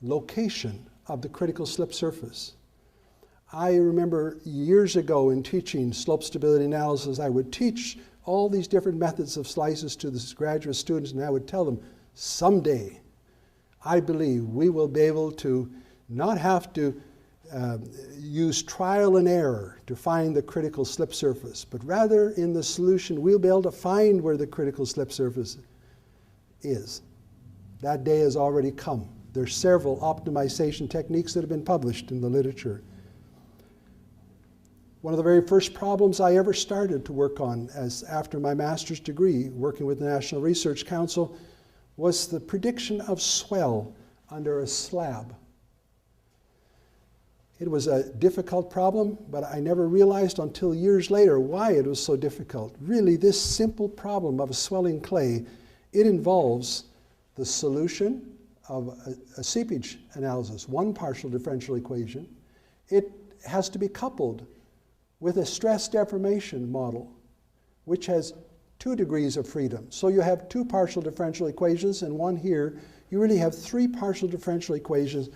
location of the critical slip surface. I remember years ago in teaching slope stability analysis, I would teach all these different methods of slices to the graduate students, and I would tell them, someday, I believe we will be able to not have to use trial and error to find the critical slip surface, but rather in the solution we'll be able to find where the critical slip surface is. That day has already come. There's several optimization techniques that have been published in the literature. One of the very first problems I ever started to work on after my master's degree, working with the National Research Council, was the prediction of swell under a slab. It was a difficult problem, but I never realized until years later why it was so difficult. Really, this simple problem of a swelling clay, it involves the solution of a seepage analysis, one partial differential equation. It has to be coupled with a stress deformation model, which has 2 degrees of freedom. So you have 2 partial differential equations and one here. You really have 3 partial differential equations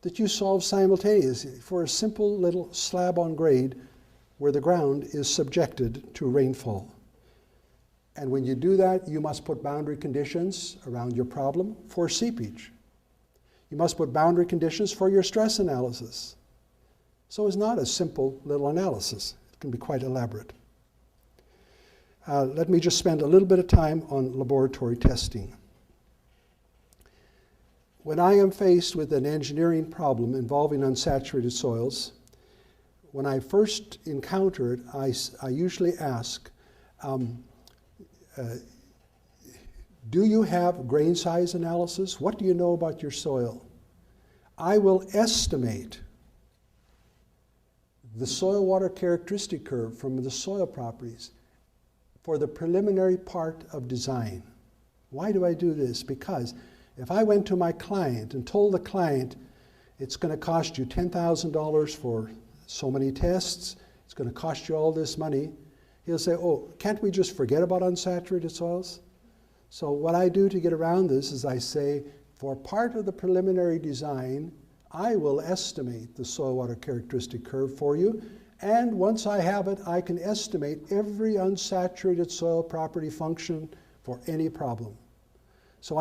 that you solve simultaneously for a simple little slab on grade where the ground is subjected to rainfall. And when you do that, you must put boundary conditions around your problem for seepage. You must put boundary conditions for your stress analysis. So it's not a simple little analysis. It can be quite elaborate. Let me just spend a little bit of time on laboratory testing. When I am faced with an engineering problem involving unsaturated soils, when I first encounter it, I usually ask, do you have grain size analysis? What do you know about your soil? I will estimate the soil water characteristic curve from the soil properties for the preliminary part of design. Why do I do this? Because if I went to my client and told the client it's going to cost you $10,000 for so many tests, it's going to cost you all this money, he'll say, oh, can't we just forget about unsaturated soils? So what I do to get around this is I say, for part of the preliminary design, I will estimate the soil water characteristic curve for you, and once I have it, I can estimate every unsaturated soil property function for any problem. So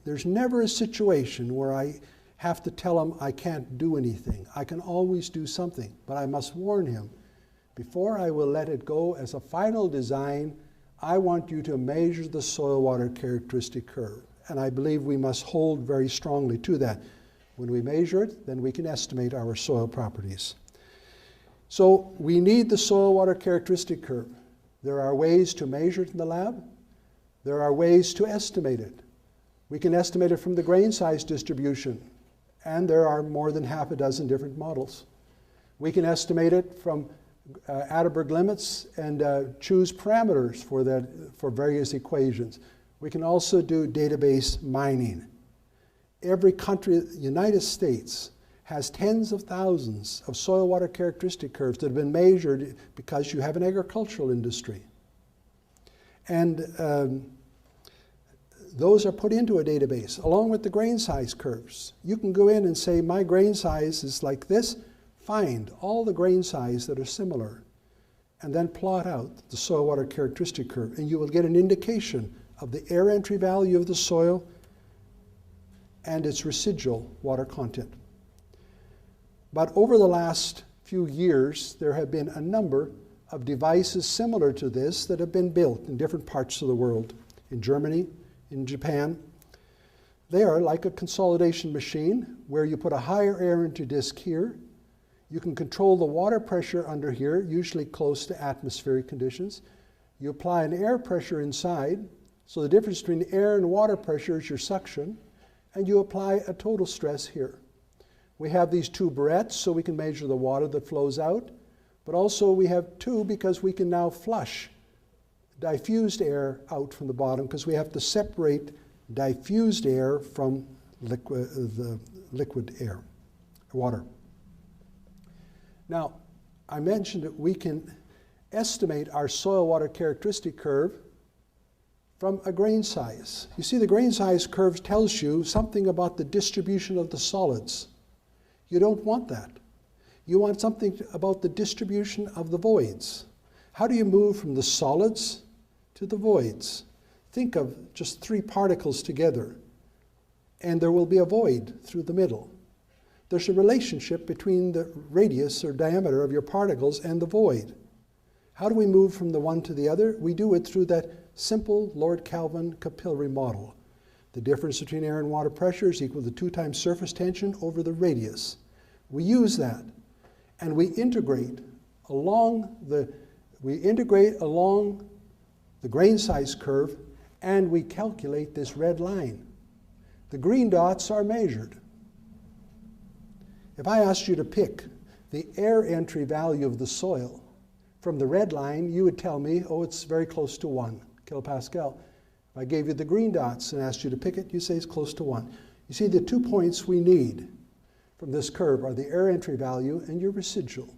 there's never a situation where I have to tell him I can't do anything. I can always do something, but I must warn him, before I will let it go as a final design, I want you to measure the soil water characteristic curve. And I believe we must hold very strongly to that. When we measure it, then we can estimate our soil properties. So we need the soil water characteristic curve. There are ways to measure it in the lab. There are ways to estimate it. We can estimate it from the grain size distribution, and there are more than half a dozen different models. We can estimate it from Atterberg limits and choose parameters for various equations. We can also do database mining. Every country, the United States, has tens of thousands of soil water characteristic curves that have been measured because you have an agricultural industry. And those are put into a database along with the grain size curves. You can go in and say, my grain size is like this. Find all the grain size that are similar and then plot out the soil water characteristic curve, and you will get an indication of the air entry value of the soil and its residual water content. But over the last few years, there have been a number of devices similar to this that have been built in different parts of the world, in Germany, in Japan. They are like a consolidation machine where you put a higher air entry disk here. You can control the water pressure under here, usually close to atmospheric conditions. You apply an air pressure inside, so the difference between the air and water pressure is your suction, and you apply a total stress here. We have these two barrettes so we can measure the water that flows out, but also we have two because we can now flush diffused air out from the bottom because we have to separate diffused air from the liquid air, water. Now, I mentioned that we can estimate our soil water characteristic curve from a grain size. You see, the grain size curve tells you something about the distribution of the solids. You don't want that. You want something about the distribution of the voids. How do you move from the solids to the voids? Think of just three particles together, and there will be a void through the middle. There's a relationship between the radius or diameter of your particles and the void. How do we move from the one to the other? We do it through that simple Lord Kelvin capillary model. The difference between air and water pressure is equal to 2 times surface tension over the radius. We use that, and we integrate along the grain size curve, and we calculate this red line. The green dots are measured. If I asked you to pick the air entry value of the soil from the red line, you would tell me, oh, it's very close to 1 kilopascal. If I gave you the green dots and asked you to pick it, you say it's close to 1. You see, the 2 points we need from this curve are the air entry value and your residual.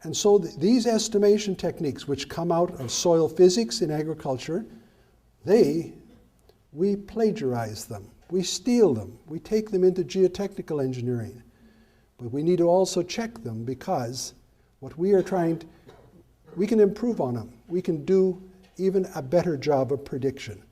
And so these estimation techniques, which come out of soil physics in agriculture, we plagiarize them, we steal them, we take them into geotechnical engineering. But we need to also check them because what we are we can improve on them. We can do even a better job of prediction.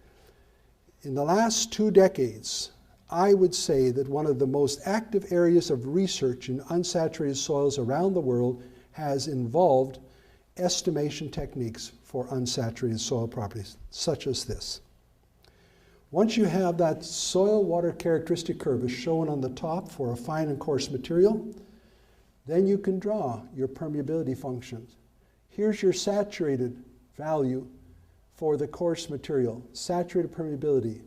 In the last 2 decades, I would say that one of the most active areas of research in unsaturated soils around the world has involved estimation techniques for unsaturated soil properties, such as this. Once you have that soil water characteristic curve as shown on the top for a fine and coarse material, then you can draw your permeability functions. Here's your saturated value for the coarse material, saturated permeability.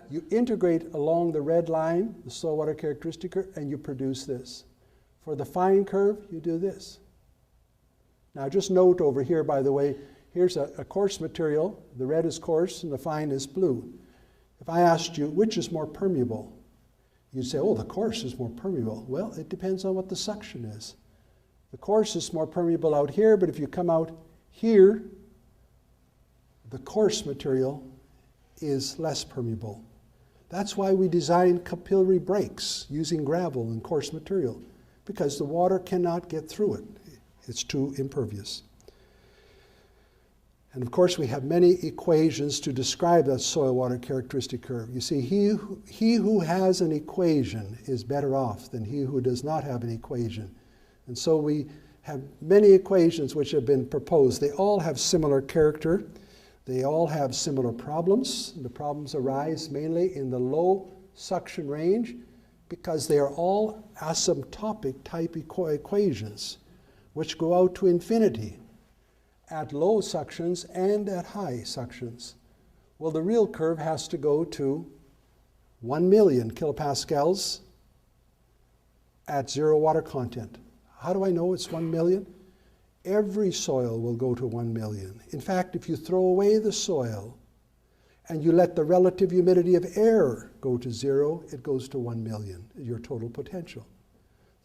You integrate along the red line, the soil water characteristic curve, and you produce this. For the fine curve, you do this. Now just note over here, by the way, here's a coarse material. The red is coarse and the fine is blue. If I asked you which is more permeable, you'd say, oh, the coarse is more permeable. Well, it depends on what the suction is. The coarse is more permeable out here, but if you come out here, the coarse material is less permeable. That's why we design capillary breaks using gravel and coarse material, because the water cannot get through it. It's too impervious. And of course, we have many equations to describe that soil water characteristic curve. You see, he who has an equation is better off than he who does not have an equation. And so we have many equations which have been proposed. They all have similar character. They all have similar problems. The problems arise mainly in the low suction range because they are all asymptotic type equations which go out to infinity at low suctions and at high suctions. Well, the real curve has to go to 1 million kilopascals at 0 water content. How do I know it's 1 million? Every soil will go to 1 million. In fact, if you throw away the soil and you let the relative humidity of air go to 0, it goes to 1 million, your total potential.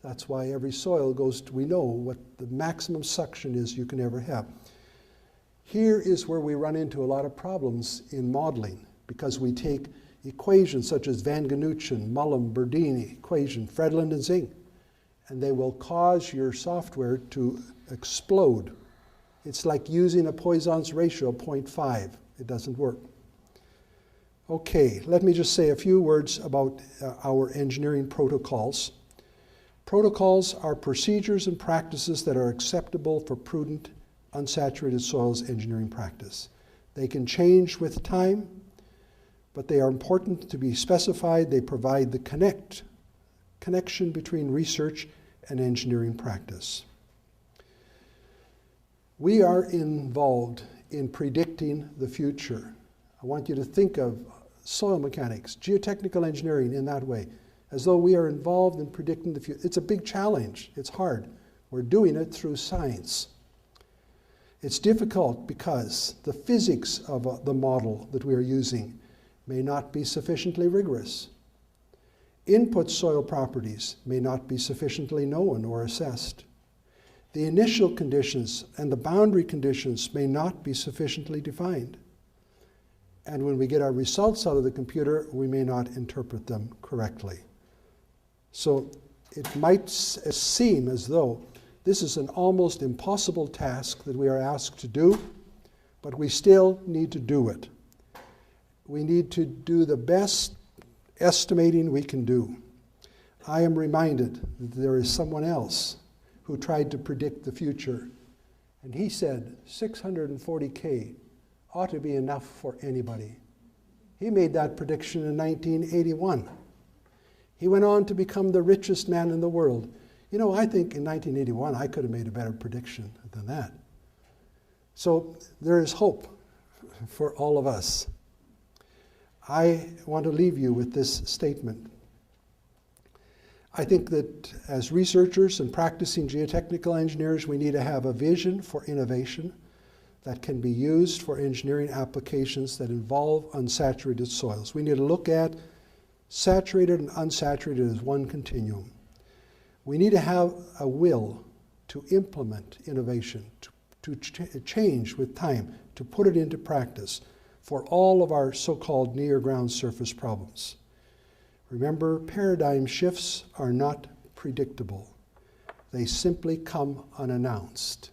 That's why every soil goes to, we know what the maximum suction is you can ever have. Here is where we run into a lot of problems in modeling, because we take equations such as Van Genuchen, Mullum, Berdini equation, Fredlund and Zing, and they will cause your software to explode. It's like using a Poisson's ratio of 0.5. It doesn't work. Okay, let me just say a few words about our engineering protocols. Protocols are procedures and practices that are acceptable for prudent unsaturated soils engineering practice. They can change with time, but they are important to be specified. They provide the connection between research and engineering practice. We are involved in predicting the future. I want you to think of soil mechanics, geotechnical engineering in that way, as though we are involved in predicting the future. It's a big challenge. It's hard. We're doing it through science. It's difficult because the physics of the model that we are using may not be sufficiently rigorous. Input soil properties may not be sufficiently known or assessed. The initial conditions and the boundary conditions may not be sufficiently defined. And when we get our results out of the computer, we may not interpret them correctly. So it might seem as though this is an almost impossible task that we are asked to do, but we still need to do it. We need to do the best estimating we can do. I am reminded that there is someone else who tried to predict the future, and he said 640K ought to be enough for anybody. He made that prediction in 1981. He went on to become the richest man in the world. You know, I think in 1981 I could have made a better prediction than that. So there is hope for all of us. I want to leave you with this statement. I think that as researchers and practicing geotechnical engineers, we need to have a vision for innovation that can be used for engineering applications that involve unsaturated soils. We need to look at saturated and unsaturated as one continuum. We need to have a will to implement innovation, to change with time, to put it into practice for all of our so-called near ground surface problems. Remember, paradigm shifts are not predictable. They simply come unannounced.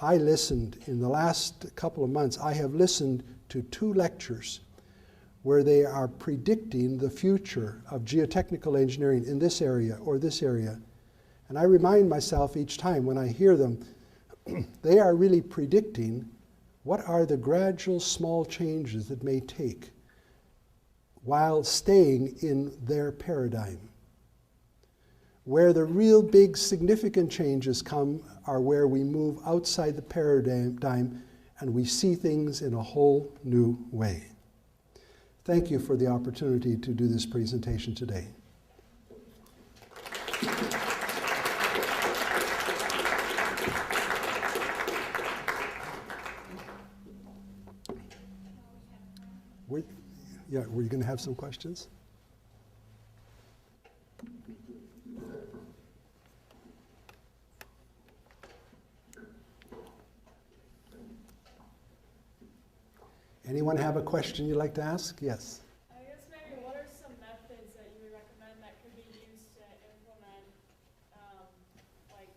I listened in the last couple of months, I have listened to 2 lectures where they are predicting the future of geotechnical engineering in this area or this area. And I remind myself each time when I hear them, they are really predicting what are the gradual small changes that may take while staying in their paradigm. Where the real big significant changes come are where we move outside the paradigm and we see things in a whole new way. Thank you for the opportunity to do this presentation today. Were you going to have some questions? Anyone have a question you'd like to ask? Yes. I guess maybe what are some methods that you would recommend that could be used to implement, like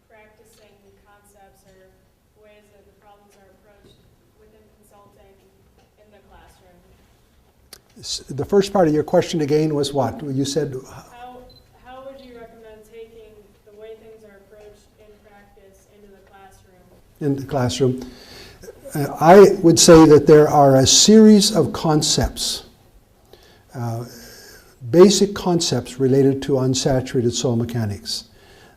practicing concepts or ways that the problems are approached within consulting in the classroom? The first part of your question again was what? You said... How would you recommend taking the way things are approached in practice into the classroom? In the classroom. I would say that there are a series of concepts basic concepts related to unsaturated soil mechanics.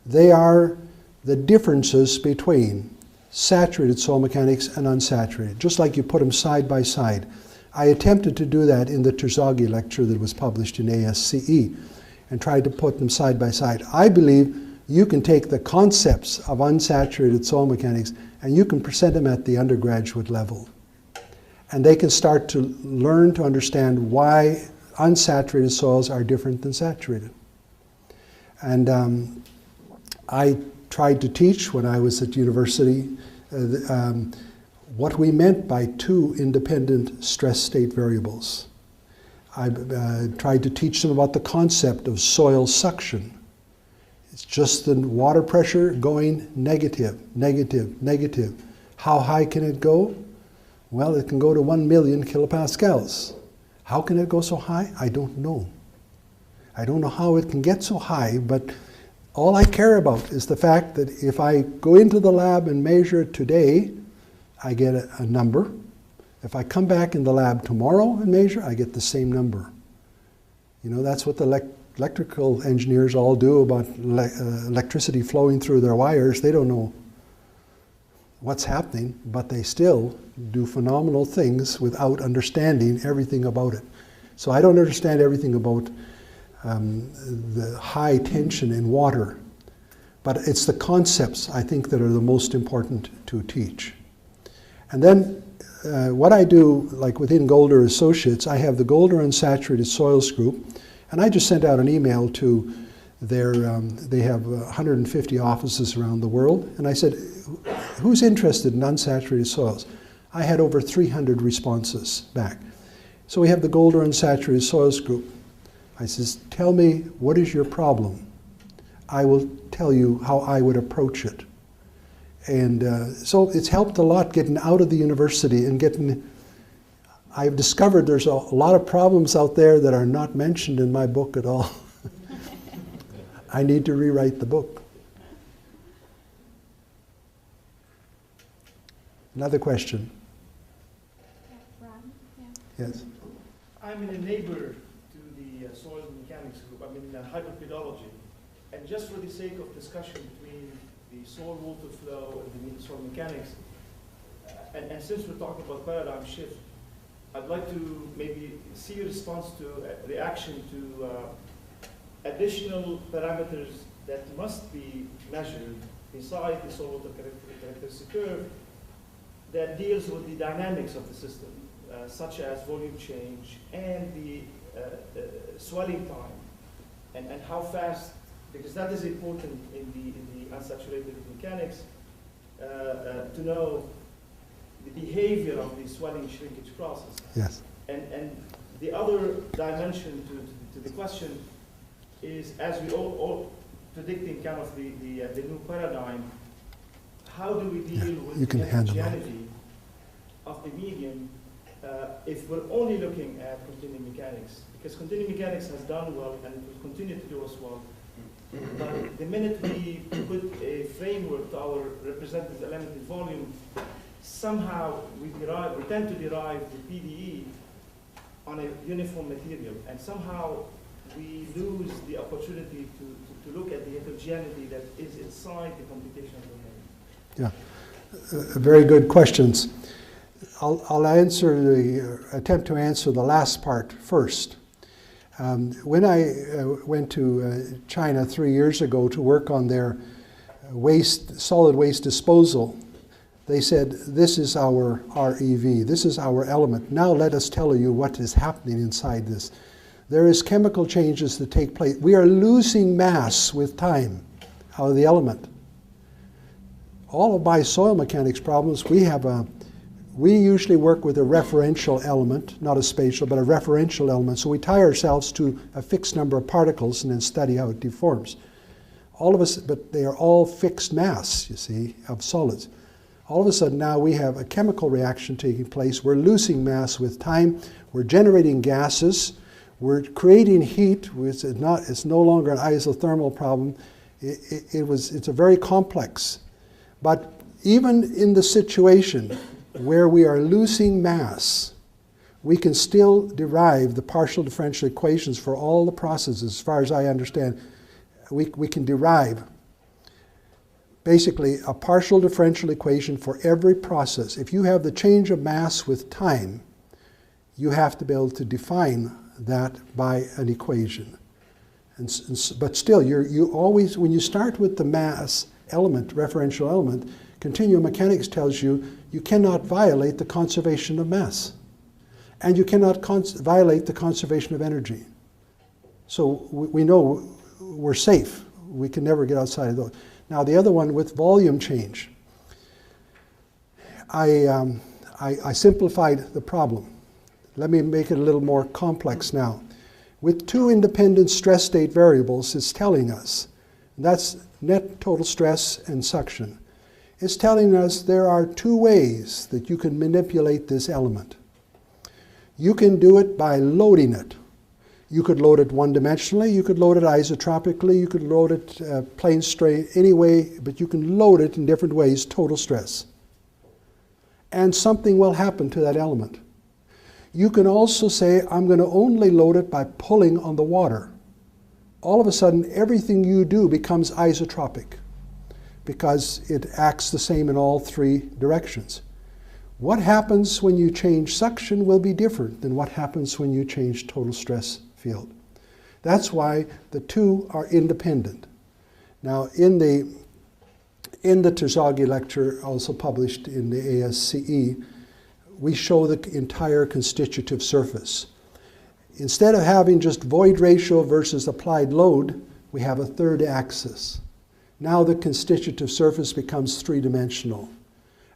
They are the differences between saturated soil mechanics and unsaturated, just like you put them side by side. I attempted to do that in the W lecture that was published in ASCE and tried to put them side by side. I believe you can take the concepts of unsaturated soil mechanics and you can present them at the undergraduate level. And they can start to learn to understand why unsaturated soils are different than saturated. And I tried to teach when I was at university what we meant by two independent stress state variables. I tried to teach them about the concept of soil suction. It's just the water pressure going negative, negative, negative. How high can it go? Well, it can go to 1 million kilopascals. How can it go so high? I don't know. I don't know how it can get so high, but all I care about is the fact that if I go into the lab and measure it today, I get a number. If I come back in the lab tomorrow and measure, I get the same number. You know, that's what the electrical engineers all do about electricity flowing through their wires. They don't know what's happening, but they still do phenomenal things without understanding everything about it. So I don't understand everything about the high tension in water, but it's the concepts, I think, that are the most important to teach. And then what I do, like within Golder Associates, I have the Golder Unsaturated Soils group, and I just sent out an email to their, they have 150 offices around the world, and I said, who's interested in unsaturated soils? I had over 300 responses back. So we have the Golder Unsaturated Soils group. I says, tell me, what is your problem? I will tell you how I would approach it. And so it's helped a lot getting out of the university and getting, I've discovered there's a lot of problems out there that are not mentioned in my book at all. I need to rewrite the book. Another question? Yeah, Ron? Yeah. Yes. I'm an enabler to the soil mechanics group. I'm in hydropedology. And just for the sake of discussion between the soil water flow and the soil mechanics, and since we're talking about paradigm shift, I'd like to maybe see a response to a reaction to additional parameters that must be measured inside the soil water characteristic curve that deals with the dynamics of the system, such as volume change and the swelling time, and how fast, because that is important in the unsaturated mechanics, to know the behavior of the swelling shrinkage process. Yes. And the other dimension to the question is, as we all predicting kind of the new paradigm, how do we deal with the heterogeneity of the medium if we're only looking at continuum mechanics? Because continuum mechanics has done well and it will continue to do as well. But the minute we put a framework to our representative elemental volume, somehow we tend to derive the PDE on a uniform material, and somehow we lose the opportunity to look at the heterogeneity that is inside the computational domain. Yeah, very good questions. I'll attempt to answer the last part first. When I went to China 3 years ago to work on their solid waste disposal, they said, this is our REV, this is our element. Now let us tell you what is happening inside this. There is chemical changes that take place. We are losing mass with time out of the element. All of my soil mechanics problems, we usually work with a referential element, not a spatial, but a referential element. So we tie ourselves to a fixed number of particles and then study how it deforms. All of us, but they are all fixed mass, you see, of solids. All of a sudden now we have a chemical reaction taking place. We're losing mass with time. We're generating gases. We're creating heat. It's no longer an isothermal problem. It's a very complex. But even in the situation where we are losing mass, we can still derive the partial differential equations for all the processes, as far as I understand. We can derive basically a partial differential equation for every process. If you have the change of mass with time, you have to be able to define that by an equation. But still, you always, when you start with the mass element, referential element, continuum mechanics tells you you cannot violate the conservation of mass. And you cannot violate the conservation of energy. So we know we're safe. We can never get outside of those. Now the other one with volume change. I simplified the problem. Let me make it a little more complex now. With two independent stress state variables, it's telling us, that's net total stress and suction. It's telling us there are two ways that you can manipulate this element. You can do it by loading it. You could load it one-dimensionally, you could load it isotropically, you could load it plane strain, any way, but you can load it in different ways, total stress. And something will happen to that element. You can also say, I'm going to only load it by pulling on the water. All of a sudden, everything you do becomes isotropic because it acts the same in all three directions. What happens when you change suction will be different than what happens when you change total stress field. That's why the two are independent. Now, in the Terzaghi lecture, also published in the ASCE, we show the entire constitutive surface. Instead of having just void ratio versus applied load, we have a third axis. Now the constitutive surface becomes three-dimensional.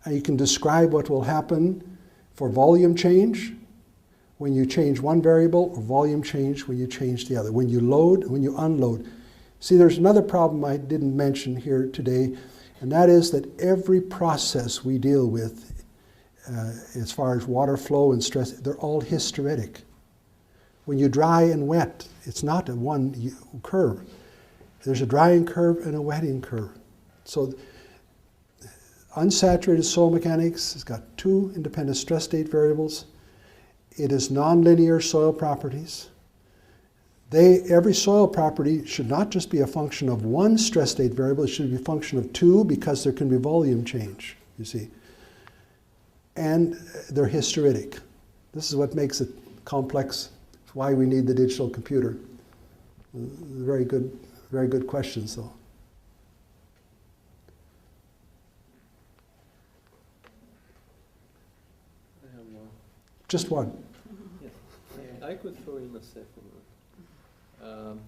And you can describe what will happen for volume change when you change one variable, or volume change when you change the other. When you load, when you unload. See, there's another problem I didn't mention here today, and that is that every process we deal with, as far as water flow and stress, they're all hysteretic. When you dry and wet, it's not a one curve. There's a drying curve and a wetting curve. So unsaturated soil mechanics has got two independent stress state variables. It is nonlinear soil properties. Every soil property should not just be a function of one stress state variable, it should be a function of two because there can be volume change, you see. And they're hysteretic. This is what makes it complex. It's why we need the digital computer. Very good questions, though. I have one. Just one. Yes. I could throw in a second one.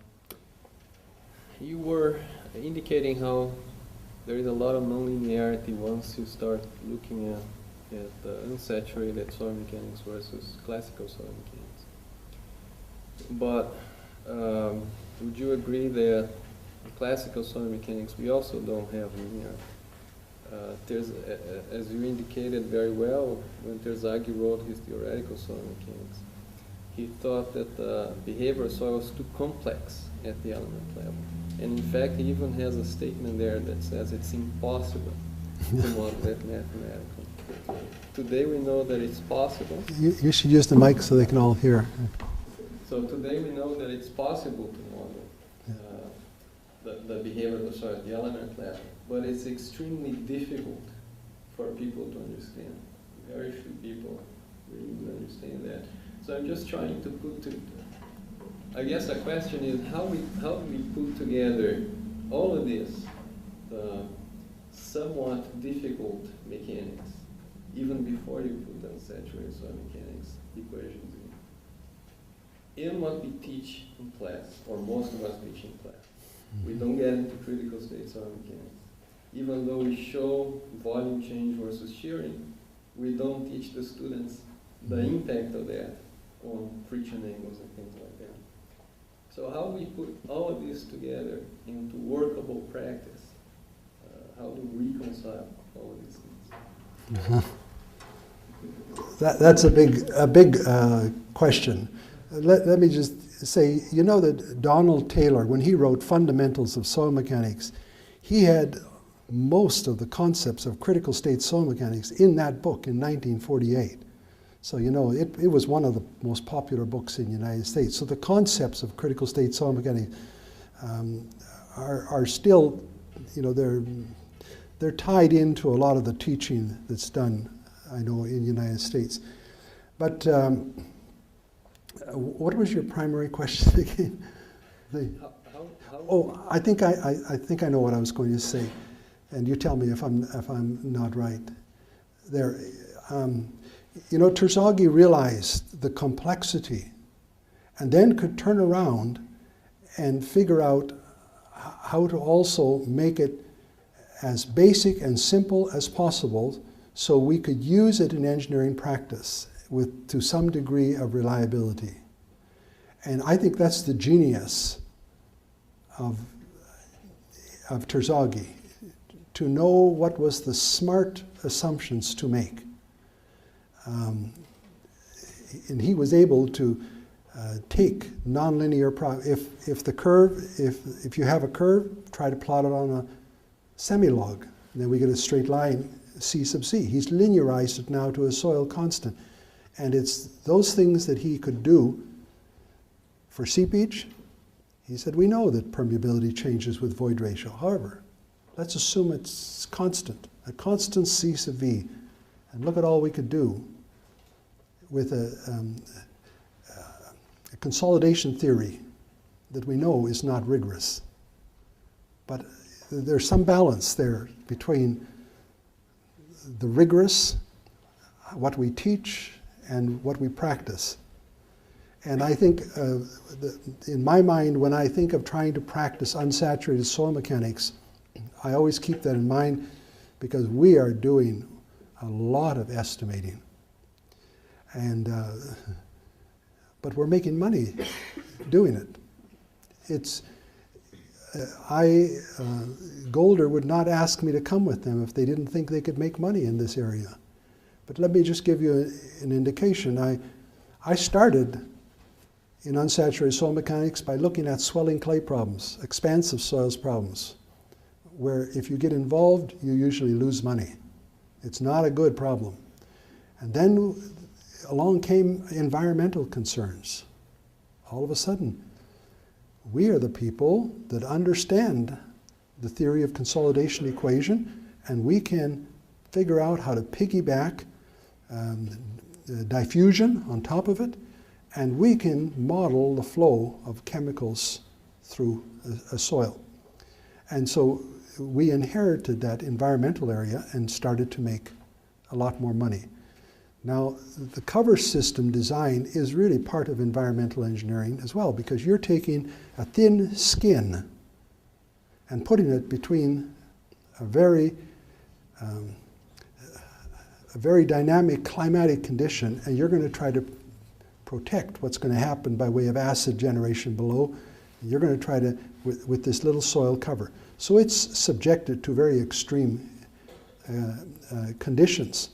You were indicating how there is a lot of nonlinearity once you start looking at unsaturated soil mechanics versus classical soil mechanics. But would you agree that in classical soil mechanics we also don't have linear? As you indicated very well, when Terzaghi wrote his theoretical soil mechanics, he thought that the behavior of soil was too complex at the element level. And in fact, he even has a statement there that says it's impossible to model it mathematically. Today we know that it's possible. You should use the mic so they can all hear. So today we know that it's possible to model the behavior of the soil at the element level, but it's extremely difficult for people to understand. Very few people really understand that. So I'm just trying to I guess the question is how do we put together all of this, the somewhat difficult mechanics, even before you put unsaturated soil mechanics equations in what we teach in class, or most of us teach in class. We don't get into critical state soil mechanics. Even though we show volume change versus shearing, we don't teach the students the impact of that on friction angles and things like that. So how do we put all of this together into workable practice? How do we reconcile all of these things? That's a big question. Let me just say, you know that Donald Taylor, when he wrote Fundamentals of Soil Mechanics, he had most of the concepts of critical state soil mechanics in that book in 1948. So, you know, it was one of the most popular books in the United States. So the concepts of critical state soil mechanics are still, you know, they're tied into a lot of the teaching that's done, I know, in the United States. But what was your primary question again? Oh, I think I know what I was going to say, and you tell me if I'm not right. There, you know, Terzaghi realized the complexity, and then could turn around and figure out how to also make it as basic and simple as possible, so we could use it in engineering practice to some degree of reliability. And I think that's the genius of Terzaghi, to know what was the smart assumptions to make. And he was able to take nonlinear if you have a curve, try to plot it on a semi-log. Then we get a straight line, C sub C. He's linearized it now to a soil constant. And it's those things that he could do for seepage. He said, we know that permeability changes with void ratio. However, let's assume it's constant, a constant C sub V. And look at all we could do with a consolidation theory that we know is not rigorous. But there's some balance there between the rigorous, what we teach, and what we practice. And I think, in my mind, when I think of trying to practice unsaturated soil mechanics, I always keep that in mind, because we are doing a lot of estimating. And, but we're making money doing it. Golder would not ask me to come with them if they didn't think they could make money in this area. But let me just give you an indication. I started in unsaturated soil mechanics by looking at swelling clay problems, expansive soils problems, where if you get involved, you usually lose money. It's not a good problem. And then along came environmental concerns. All of a sudden, we are the people that understand the theory of consolidation equation, and we can figure out how to piggyback diffusion on top of it, and we can model the flow of chemicals through a soil. And so we inherited that environmental area and started to make a lot more money. Now, the cover system design is really part of environmental engineering as well, because you're taking a thin skin and putting it between a very dynamic climatic condition, and you're going to try to protect what's going to happen by way of acid generation below. And you're going to try to, with this little soil cover. So it's subjected to very extreme conditions.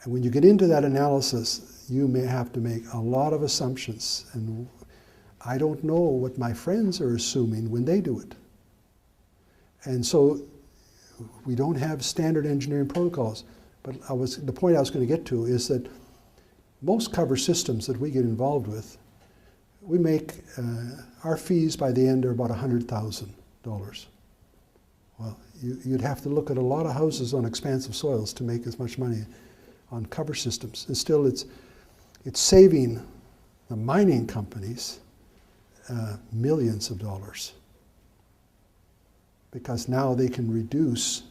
And when you get into that analysis, you may have to make a lot of assumptions. And I don't know what my friends are assuming when they do it. And so we don't have standard engineering protocols. But the point I was going to get to is that most cover systems that we get involved with, we make our fees by the end are about $100,000. Well, you'd have to look at a lot of houses on expansive soils to make as much money on cover systems. And still it's saving the mining companies millions of dollars, because now they can reduce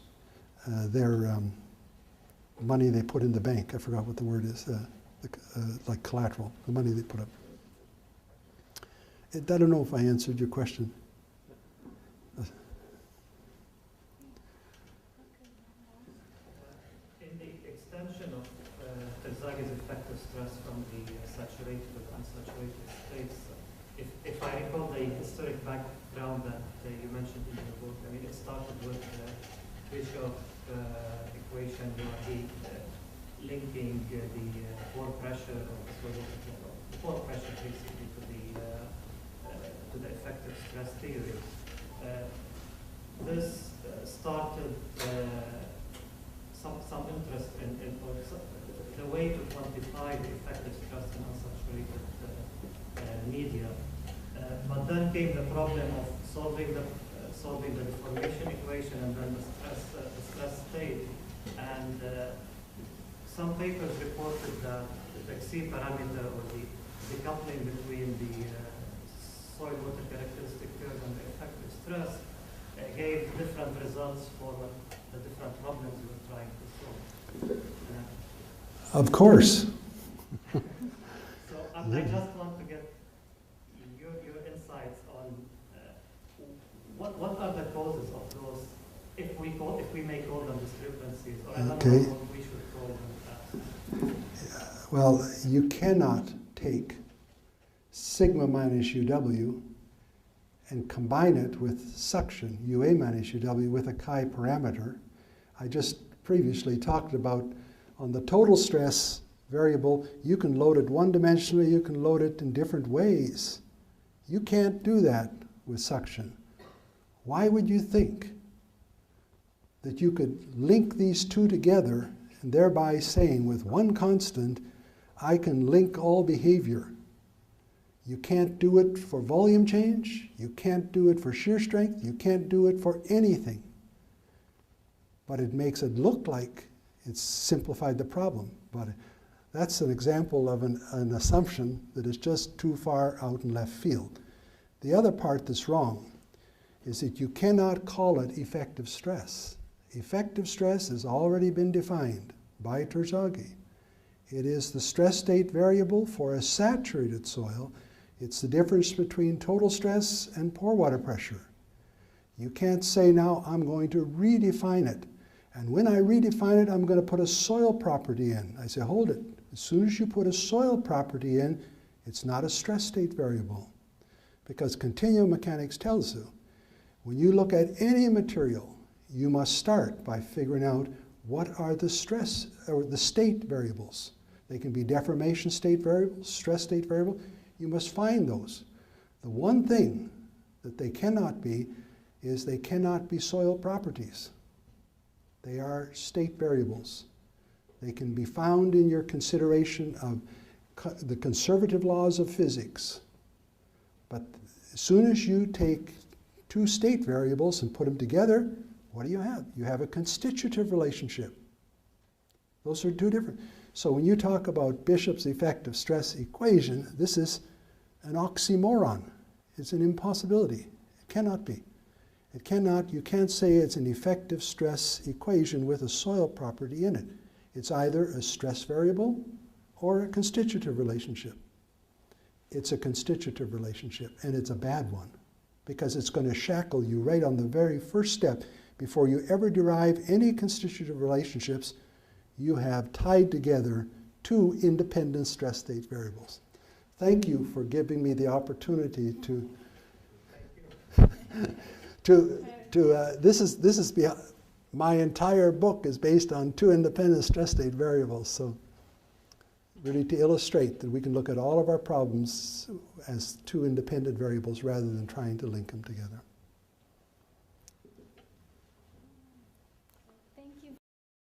their money they put in the bank. I forgot what the word is, like collateral, the money they put up. I don't know if I answered your question. In the extension of Terzaghi's effective stress from the saturated to unsaturated states, if I recall the historic background that you mentioned in your book, I mean, it started with the Bischoff equation, linking the pore pressure of the soil, the pore pressure basically to the effective stress theory. This started some interest in or the way to quantify the effective stress in unsaturated media. But then came the problem of solving the deformation equation and then the stress state. And some papers reported that the Xi parameter, or the decoupling between the soil water characteristic curve and the effective stress, gave different results for the different problems we were trying to solve. Of course. So I just want to get your insights on what are the causes of those, if we may call them discrepancies, or I don't know what we should call them. Well, you cannot take sigma minus UW and combine it with suction, UA minus UW, with a chi parameter. I just previously talked about on the total stress variable, you can load it one-dimensionally, you can load it in different ways. You can't do that with suction. Why would you think that you could link these two together and thereby saying with one constant, I can link all behavior? You can't do it for volume change, you can't do it for shear strength, you can't do it for anything. But it makes it look like it's simplified the problem. But that's an example of an assumption that is just too far out in left field. The other part that's wrong is that you cannot call it effective stress. Effective stress has already been defined by Terzaghi. It is the stress state variable for a saturated soil. It's the difference between total stress and pore water pressure. You can't say now, I'm going to redefine it. And when I redefine it, I'm going to put a soil property in. I say, hold it. As soon as you put a soil property in, it's not a stress state variable. Because continuum mechanics tells you, when you look at any material, you must start by figuring out what are the stress or the state variables. They can be deformation state variables, stress state variable. You must find those. The one thing that they cannot be is they cannot be soil properties. They are state variables. They can be found in your consideration of the conservative laws of physics. But as soon as you take two state variables and put them together, what do you have? You have a constitutive relationship. Those are two different. So when you talk about Bishop's effective stress equation, this is an oxymoron. It's an impossibility. It cannot be. It cannot, you can't say it's an effective stress equation with a soil property in it. It's either a stress variable or a constitutive relationship. It's a constitutive relationship, and it's a bad one, because it's going to shackle you right on the very first step. Before you ever derive any constitutive relationships, you have tied together two independent stress state variables. Thank you for giving me the opportunity to my entire book is based on two independent stress state variables. So really to illustrate that we can look at all of our problems as two independent variables rather than trying to link them together.